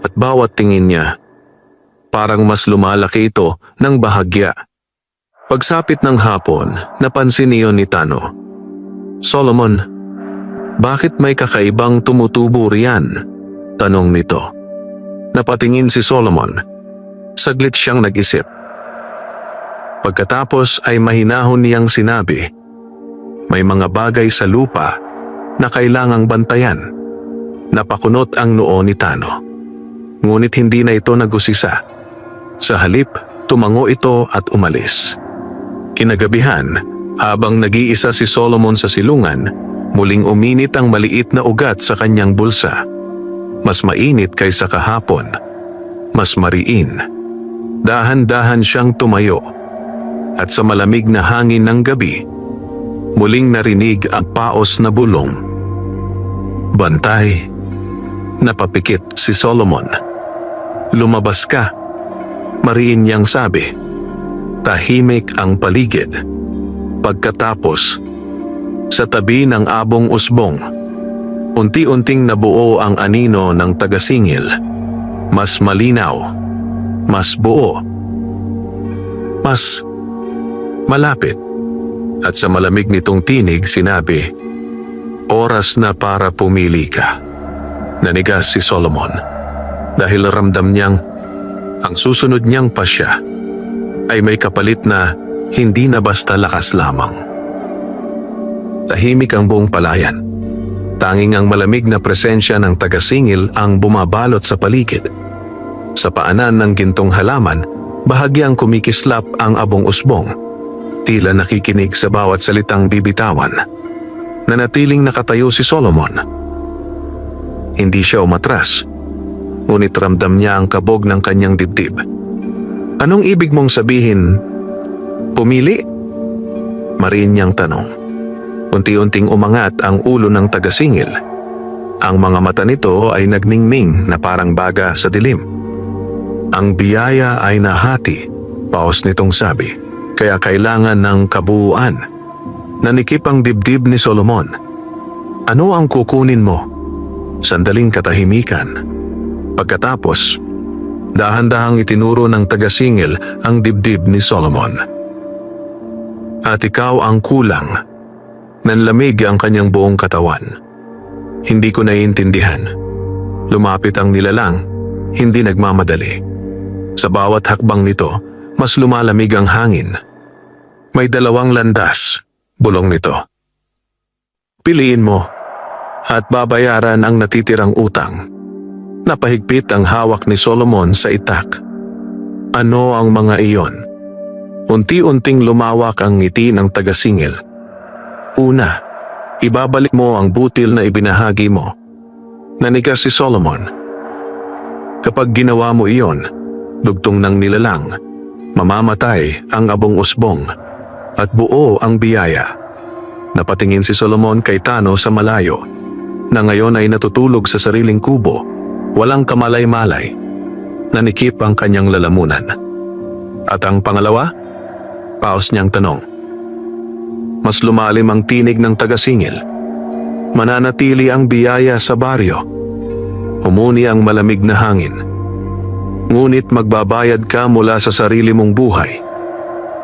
At bawat tingin niya, parang mas lumalaki ito ng bahagya. Pagsapit ng hapon, napansin niyon ni Tano. Solomon, bakit may kakaibang tumutubo riyan? Tanong nito. Napatingin si Solomon. Saglit siyang nag-isip. Pagkatapos ay mahinahon niyang sinabi, may mga bagay sa lupa na kailangang bantayan. Napakunot ang noo ni Tano. Ngunit hindi na ito nagusisa. Sa halip, tumango ito at umalis. Kinagabihan, habang nag-iisa si Solomon sa silungan, muling uminit ang maliit na ugat sa kanyang bulsa. Mas mainit kaysa kahapon. Mas mariin. Dahan-dahan siyang tumayo. At sa malamig na hangin ng gabi, muling narinig ang paos na bulong. Bantay. Napapikit si Solomon. Lumabas ka. Mariin niyang sabi. Tahimik ang paligid. Pagkatapos, sa tabi ng abong usbong, unti-unting nabuo ang anino ng tagasingil. Mas malinaw, mas buo, mas malapit. At sa malamig nitong tinig sinabi, oras na para pumili ka. Nanigas si Solomon dahil ramdam niyang Ang susunod niyang pasya ay may kapalit na hindi na basta lakas lamang. Tahimik ang buong palayan. Tanging ang malamig na presensya ng taga-singil ang bumabalot sa paligid. Sa paanan ng gintong halaman, bahagyang kumikislap ang abong usbong. Tila nakikinig sa bawat salitang bibitawan. Nanatiling nakatayo si Solomon. Hindi siya umatras, ngunit ramdam niya ang kabog ng kanyang dibdib. Anong ibig mong sabihin? Pumili? Mariin niyang tanong. Unti-unting umangat ang ulo ng taga-singil. Ang mga mata nito ay nagningning na parang baga sa dilim. Ang biyaya ay nahati, paos nitong sabi, kaya kailangan ng kabuuan. Nanikip ang dibdib ni Solomon. Ano ang kukunin mo? Sandaling katahimikan. Pagkatapos, dahan-dahang itinuro ng taga-singil ang dibdib ni Solomon. At ikaw ang kulang. Nanlamig ang kanyang buong katawan. Hindi ko naiintindihan. Lumapit ang nilalang, hindi nagmamadali. Sa bawat hakbang nito, mas lumalamig ang hangin. May 2 landas, bulong nito. Piliin mo, at babayaran ang natitirang utang. Napahigpit ang hawak ni Solomon sa itak. Ano ang mga iyon? Unti-unting lumawak ang ngiti ng taga-singil. Una, ibabalik mo ang butil na ibinahagi mo. Nanigas si Solomon. Kapag ginawa mo iyon, dugtong ng nilalang, mamamatay ang abong usbong at buo ang biyaya. Napatingin si Solomon kay Tano sa malayo, na ngayon ay natutulog sa sariling kubo, walang kamalay-malay. Nanikip ang kanyang lalamunan. At ang pangalawa? Paos niyang tanong. Mas lumalim ang tinig ng taga-singil. Mananatili ang biyaya sa baryo. Humuni ang malamig na hangin. Ngunit magbabayad ka mula sa sarili mong buhay.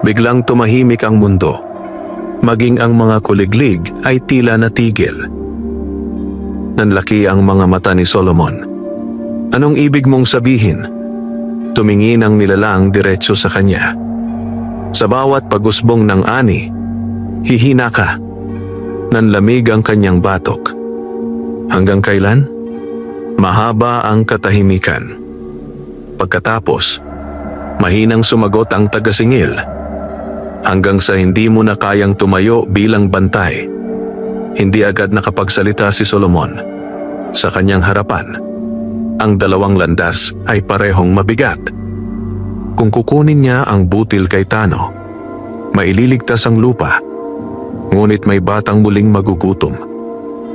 Biglang tumahimik ang mundo. Maging ang mga kuliglig ay tila natigil. Nanlaki ang mga mata ni Solomon. Anong ibig mong sabihin? Tumingin ang nilalang diretso sa kanya. Sa bawat pag-usbong ng ani, hihina ka. Nanlamig ang kanyang batok. Hanggang kailan? Mahaba ang katahimikan. Pagkatapos, mahinang sumagot ang taga-singil. Hanggang sa hindi mo na kayang tumayo bilang bantay. Hindi agad nakapagsalita si Solomon. Sa kanyang harapan, ang 2 landas ay parehong mabigat. Kung kukunin niya ang butil kay Tano, maililigtas ang lupa. Ngunit may batang muling magugutom.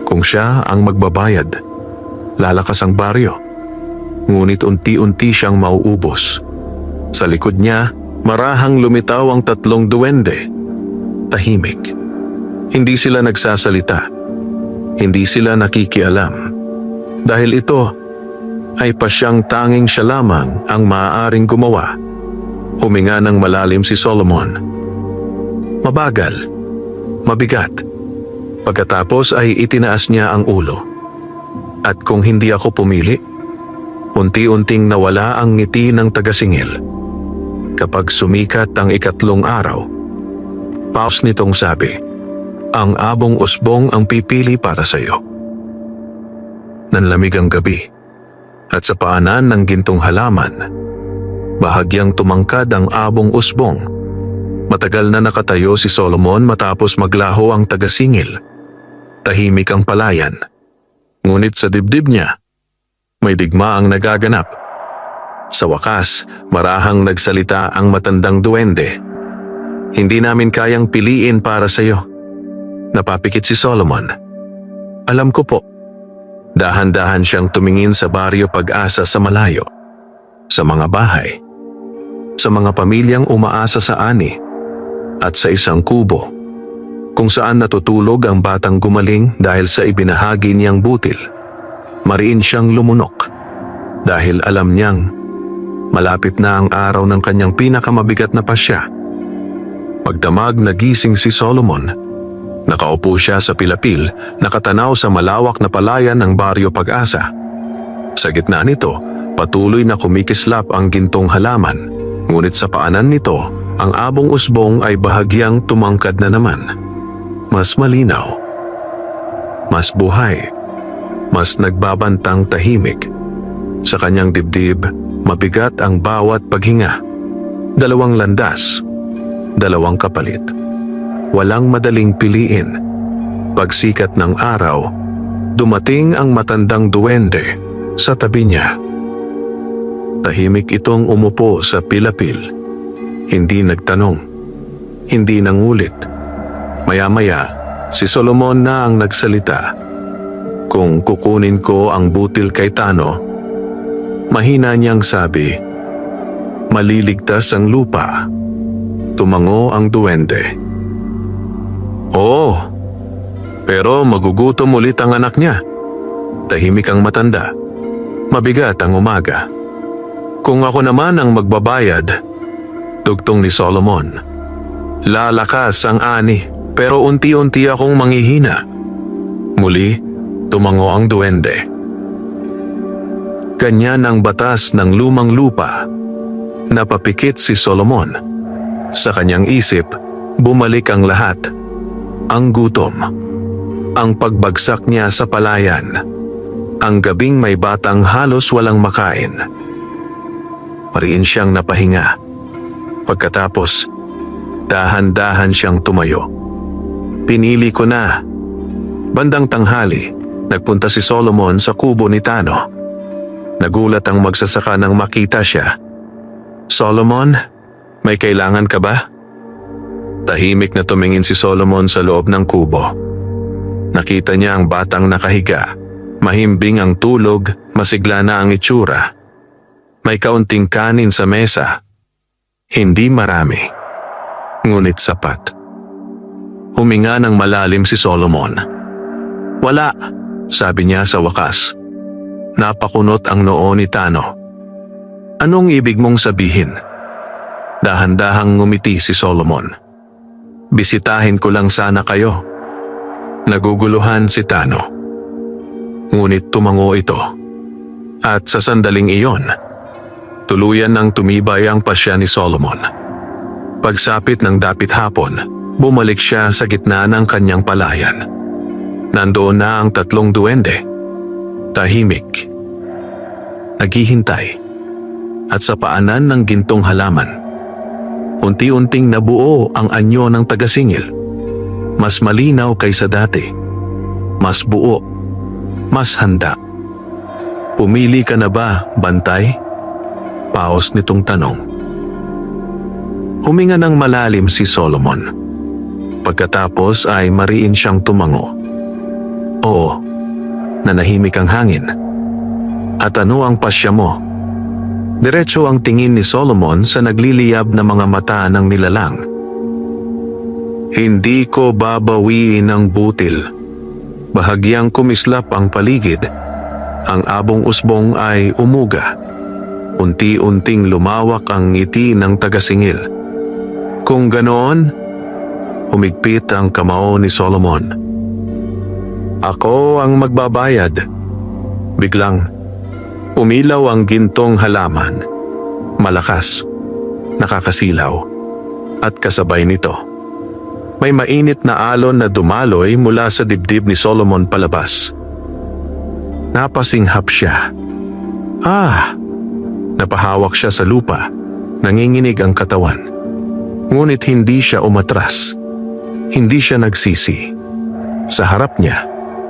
Kung siya ang magbabayad, lalakas ang baryo. Ngunit unti-unti siyang mauubos. Sa likod niya, marahang lumitaw ang 3 duwende. Tahimik. Hindi sila nagsasalita. Hindi sila nakikialam. Dahil ito ay pasyang tanging siya lamang ang maaaring gumawa. Huminga ng malalim si Solomon. Mabagal. Mabigat. Pagkatapos ay itinaas niya ang ulo. At kung hindi ako pumili, unti-unting nawala ang ngiti ng taga-singil. Kapag sumikat ang 3 araw, paus nitong sabi, ang abong usbong ang pipili para sa iyo. Nanlamig ang gabi, at sa paanan ng gintong halaman, bahagyang tumangkad ang abong usbong. Matagal na nakatayo si Solomon matapos maglaho ang taga-singil. Tahimik ang palayan. Ngunit sa dibdib niya, may digmaang nagaganap. Sa wakas, marahang nagsalita ang matandang duwende. Hindi namin kayang piliin para sa iyo. Napapikit si Solomon. Alam ko po. Dahan-dahan siyang tumingin sa baryo Pag-asa sa malayo. Sa mga bahay. Sa mga pamilyang umaasa sa ani. At sa isang kubo, kung saan natutulog ang batang gumaling dahil sa ibinahagi niyang butil. Mariin siyang lumunok dahil alam niyang malapit na ang araw ng kanyang pinakamabigat na pasya. Pagdamag nagising si Solomon. Nakaupo siya sa pilapil, nakatanaw sa malawak na palayan ng baryo Pag-asa. Sa gitna nito, Patuloy na kumikislap ang gintong halaman, ngunit sa paanan nito, ang abong usbong ay bahagyang tumangkad na naman. Mas malinaw, mas buhay, mas nagbabantang tahimik. Sa kanyang dibdib, mabigat ang bawat paghinga. 2 landas, 2 kapalit. Walang madaling piliin. Pagsikat ng araw, dumating ang matandang duwende sa tabi niya. Tahimik itong umupo sa pilapil. Hindi nagtanong, hindi nangulit. Maya-maya, si Solomon na ang nagsalita. Kung kukunin ko ang butil kay Tano, mahina niyang sabi, maliligtas ang lupa. Tumango ang duwende. Oo, pero magugutom ulit ang anak niya. Tahimik ang matanda. Mabigat ang umaga. Kung ako naman ang magbabayad, dugtong ni Solomon, lalakas ang ani, pero unti-unti akong manghihina. Muli, tumango ang duwende. Ganyan ang batas ng lumang lupa. Napapikit si Solomon. Sa kanyang isip, bumalik ang lahat. Ang gutom. Ang pagbagsak niya sa palayan. Ang gabing may batang halos walang makain. Mariin siyang napahinga. Pagkatapos, dahan-dahan siyang tumayo. Pinili ko na. Bandang tanghali, nagpunta si Solomon sa kubo ni Tano. Nagulat ang magsasaka nang makita siya. Solomon, may kailangan ka ba? Tahimik na tumingin si Solomon sa loob ng kubo. Nakita niya ang batang nakahiga. Mahimbing ang tulog, masigla na ang itsura. May kaunting kanin sa mesa. Hindi marami, ngunit sapat. Huminga ng malalim si Solomon. Wala, sabi niya sa wakas. Napakunot ang noo ni Tano. Anong ibig mong sabihin? Dahan-dahang ngumiti si Solomon. Bisitahin ko lang sana kayo. Naguguluhan si Tano. Ngunit tumango ito. At sa sandaling iyon, tuluyan nang tumibay ang pasya ni Solomon. Pagsapit ng dapit hapon, bumalik siya sa gitna ng kanyang palayan. Nandoon na ang 3 duwende. Tahimik. Naghihintay. At sa paanan ng gintong halaman, unti-unting nabuo ang anyo ng tagasingil. Mas malinaw kaysa dati. Mas buo. Mas handa. Pumili ka na ba, bantay? Paos nitong tanong. Huminga ng malalim si Solomon. Pagkatapos ay mariin siyang tumango. Oo, nanahimik ang hangin. At ano ang pasya mo? Diretso ang tingin ni Solomon sa nagliliyab na mga mata ng nilalang. Hindi ko babawiin ang butil. Bahagyang kumislap ang paligid. Ang abong usbong ay umuga. Unti-unting lumawak ang ngiti ng tagasingil. Kung ganoon, humigpit ang kamao ni Solomon. Ako ang magbabayad. Biglang, umilaw ang gintong halaman. Malakas, nakakasilaw, at kasabay nito, may mainit na alon na dumaloy mula sa dibdib ni Solomon palabas. Napasinghap siya. Napahawak siya sa lupa, nanginginig ang katawan. Ngunit hindi siya umatras. Hindi siya nagsisi. Sa harap niya,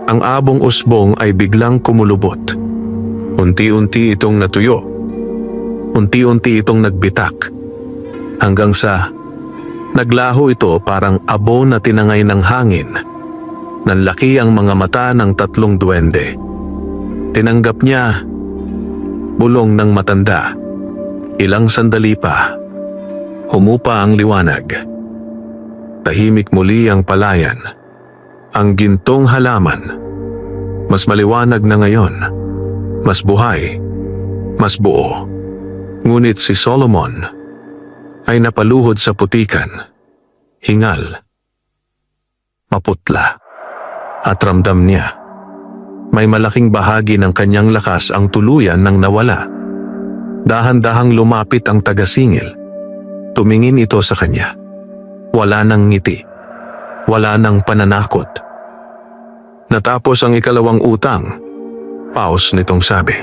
ang abong usbong ay biglang kumulubot. Unti-unti itong natuyo. Unti-unti itong nagbitak. Hanggang sa naglaho ito parang abo na tinangay ng hangin. Nanlaki ang mga mata ng 3 duwende. Tinanggap niya. Bulong ng matanda. Ilang sandali pa. Humupa ang liwanag. Tahimik muli ang palayan. Ang gintong halaman. Mas maliwanag na ngayon. Mas buhay. Mas buo. Ngunit si Solomon ay napaluhod sa putikan. Hingal. Maputla. At ramdam niya. May malaking bahagi ng kanyang lakas ang tuluyan nang nawala. Dahan-dahang lumapit ang taga-singil. Tumingin ito sa kanya. Wala nang ngiti. Wala nang pananakot. Natapos ang ikalawang utang. Pause nitong sabi.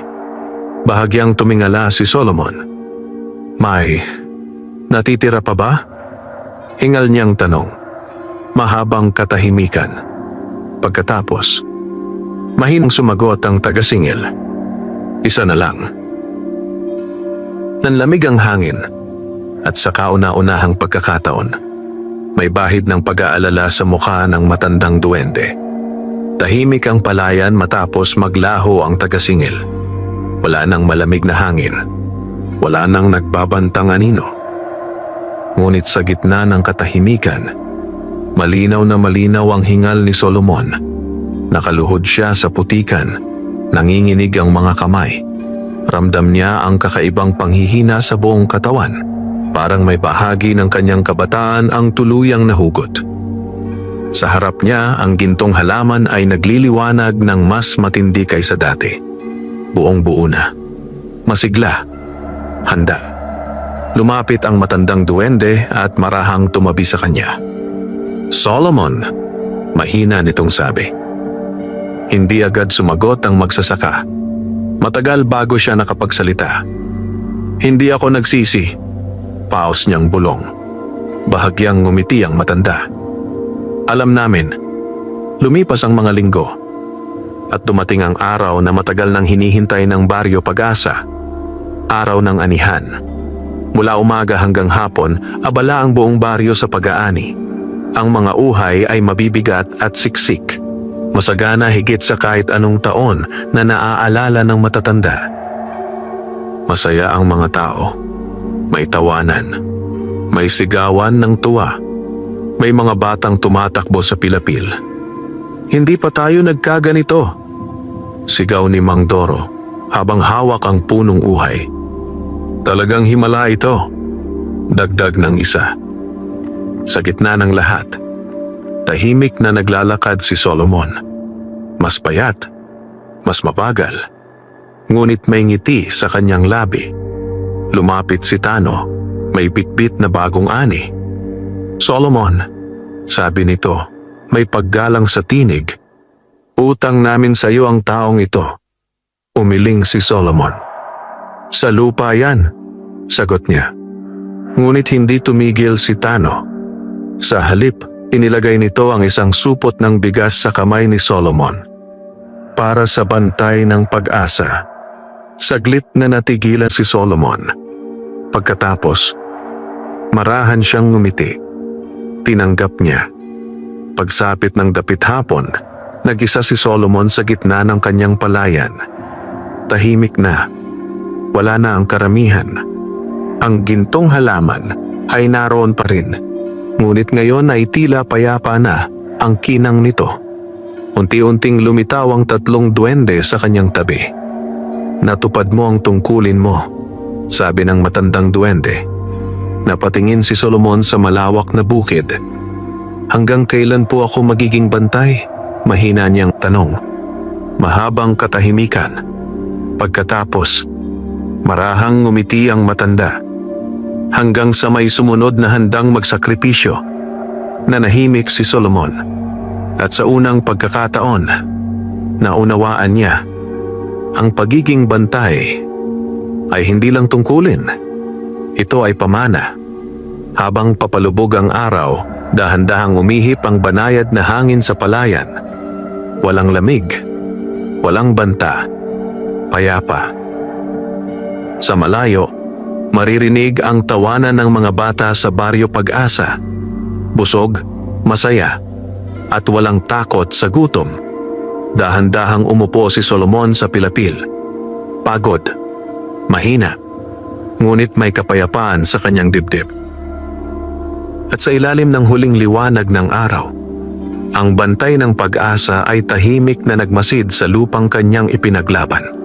Bahagyang tumingala si Solomon. May natitira pa ba? Hingal niyang tanong. Mahabang katahimikan. Pagkatapos, mahinang sumagot ang taga-singil. Isa na lang. Nanlamig ang hangin at sa kauna-unahang pagkakataon, may bahid ng pag-aalala sa mukha ng matandang duwende. Tahimik ang palayan matapos maglaho ang taga-singil. Wala nang malamig na hangin. Wala nang nagbabantang anino. Ngunit sa gitna ng katahimikan, malinaw na malinaw ang hingal ni Solomon. Nakaluhod siya sa putikan. Nanginginig ang mga kamay. Ramdam niya ang kakaibang panghihina sa buong katawan. Parang may bahagi ng kanyang kabataan ang tuluyang nahugot. Sa harap niya, ang gintong halaman ay nagliliwanag ng mas matindi kaysa dati. Buong-buo na. Masigla. Handa. Lumapit ang matandang duwende at marahang tumabi sa kanya. Solomon, mahina nitong sabi. Hindi agad sumagot ang magsasaka. Matagal bago siya nakapagsalita. Hindi ako nagsisi. Paos niyang bulong. Bahagyang ngumiti ang matanda. Alam namin, lumipas ang mga linggo at dumating ang araw na matagal nang hinihintay ng Baryo Pag-asa. Araw ng anihan. Mula umaga hanggang hapon, abala ang buong baryo sa pag-aani. Ang mga uhay ay mabibigat at siksik. Masagana higit sa kahit anong taon na naaalala ng matatanda. Masaya ang mga tao. May tawanan. May sigawan ng tuwa. May mga batang tumatakbo sa pilapil. Hindi pa tayo nagkaganito. Sigaw ni Mang Doro habang hawak ang punong uhay. Talagang himala ito. Dagdag ng isa. Sa gitna ng lahat, tahimik na naglalakad si Solomon. Mas payat, mas mabagal. Ngunit may ngiti sa kanyang labi. Lumapit si Tano, may bitbit na bagong ani. Solomon, sabi nito, may paggalang sa tinig. Utang namin sa iyo ang taong ito. Umiling si Solomon. Sa lupa yan, sagot niya. Ngunit hindi tumigil si Tano. Sa halip, inilagay nito ang isang supot ng bigas sa kamay ni Solomon. Para sa bantay ng pag-asa. Saglit na natigilan si Solomon. Pagkatapos, marahan siyang ngumiti. Tinanggap niya. Pagsapit ng dapit hapon, nag-isa si Solomon sa gitna ng kanyang palayan. Tahimik na. Wala na ang karamihan. Ang gintong halaman ay naroon pa rin. Ngunit ngayon ay tila payapa na ang kinang nito. Unti-unting lumitaw ang tatlong duwende sa kanyang tabi. Natupad mo ang tungkulin mo, sabi ng matandang duwende. Napatingin si Solomon sa malawak na bukid. Hanggang kailan po ako magiging bantay? Mahina niyang tanong. Mahabang katahimikan. Pagkatapos, marahang ngumiti ang matanda. Hanggang sa may sumunod na handang magsakripisyo. Nanahimik si Solomon. At sa unang pagkakataon, naunawaan niya, ang pagiging bantay ay hindi lang tungkulin. Ito ay pamana. Habang papalubog ang araw, dahan-dahang umihip ang banayad na hangin sa palayan. Walang lamig, walang banta, payapa. Sa malayo, maririnig ang tawanan ng mga bata sa Baryo Pag-asa. Busog, masaya, at walang takot sa gutom. Dahan-dahang umupo si Solomon sa pilapil. Pagod, mahina, ngunit may kapayapaan sa kanyang dibdib. At sa ilalim ng huling liwanag ng araw, ang bantay ng pag-asa ay tahimik na nagmasid sa lupang kanyang ipinaglaban.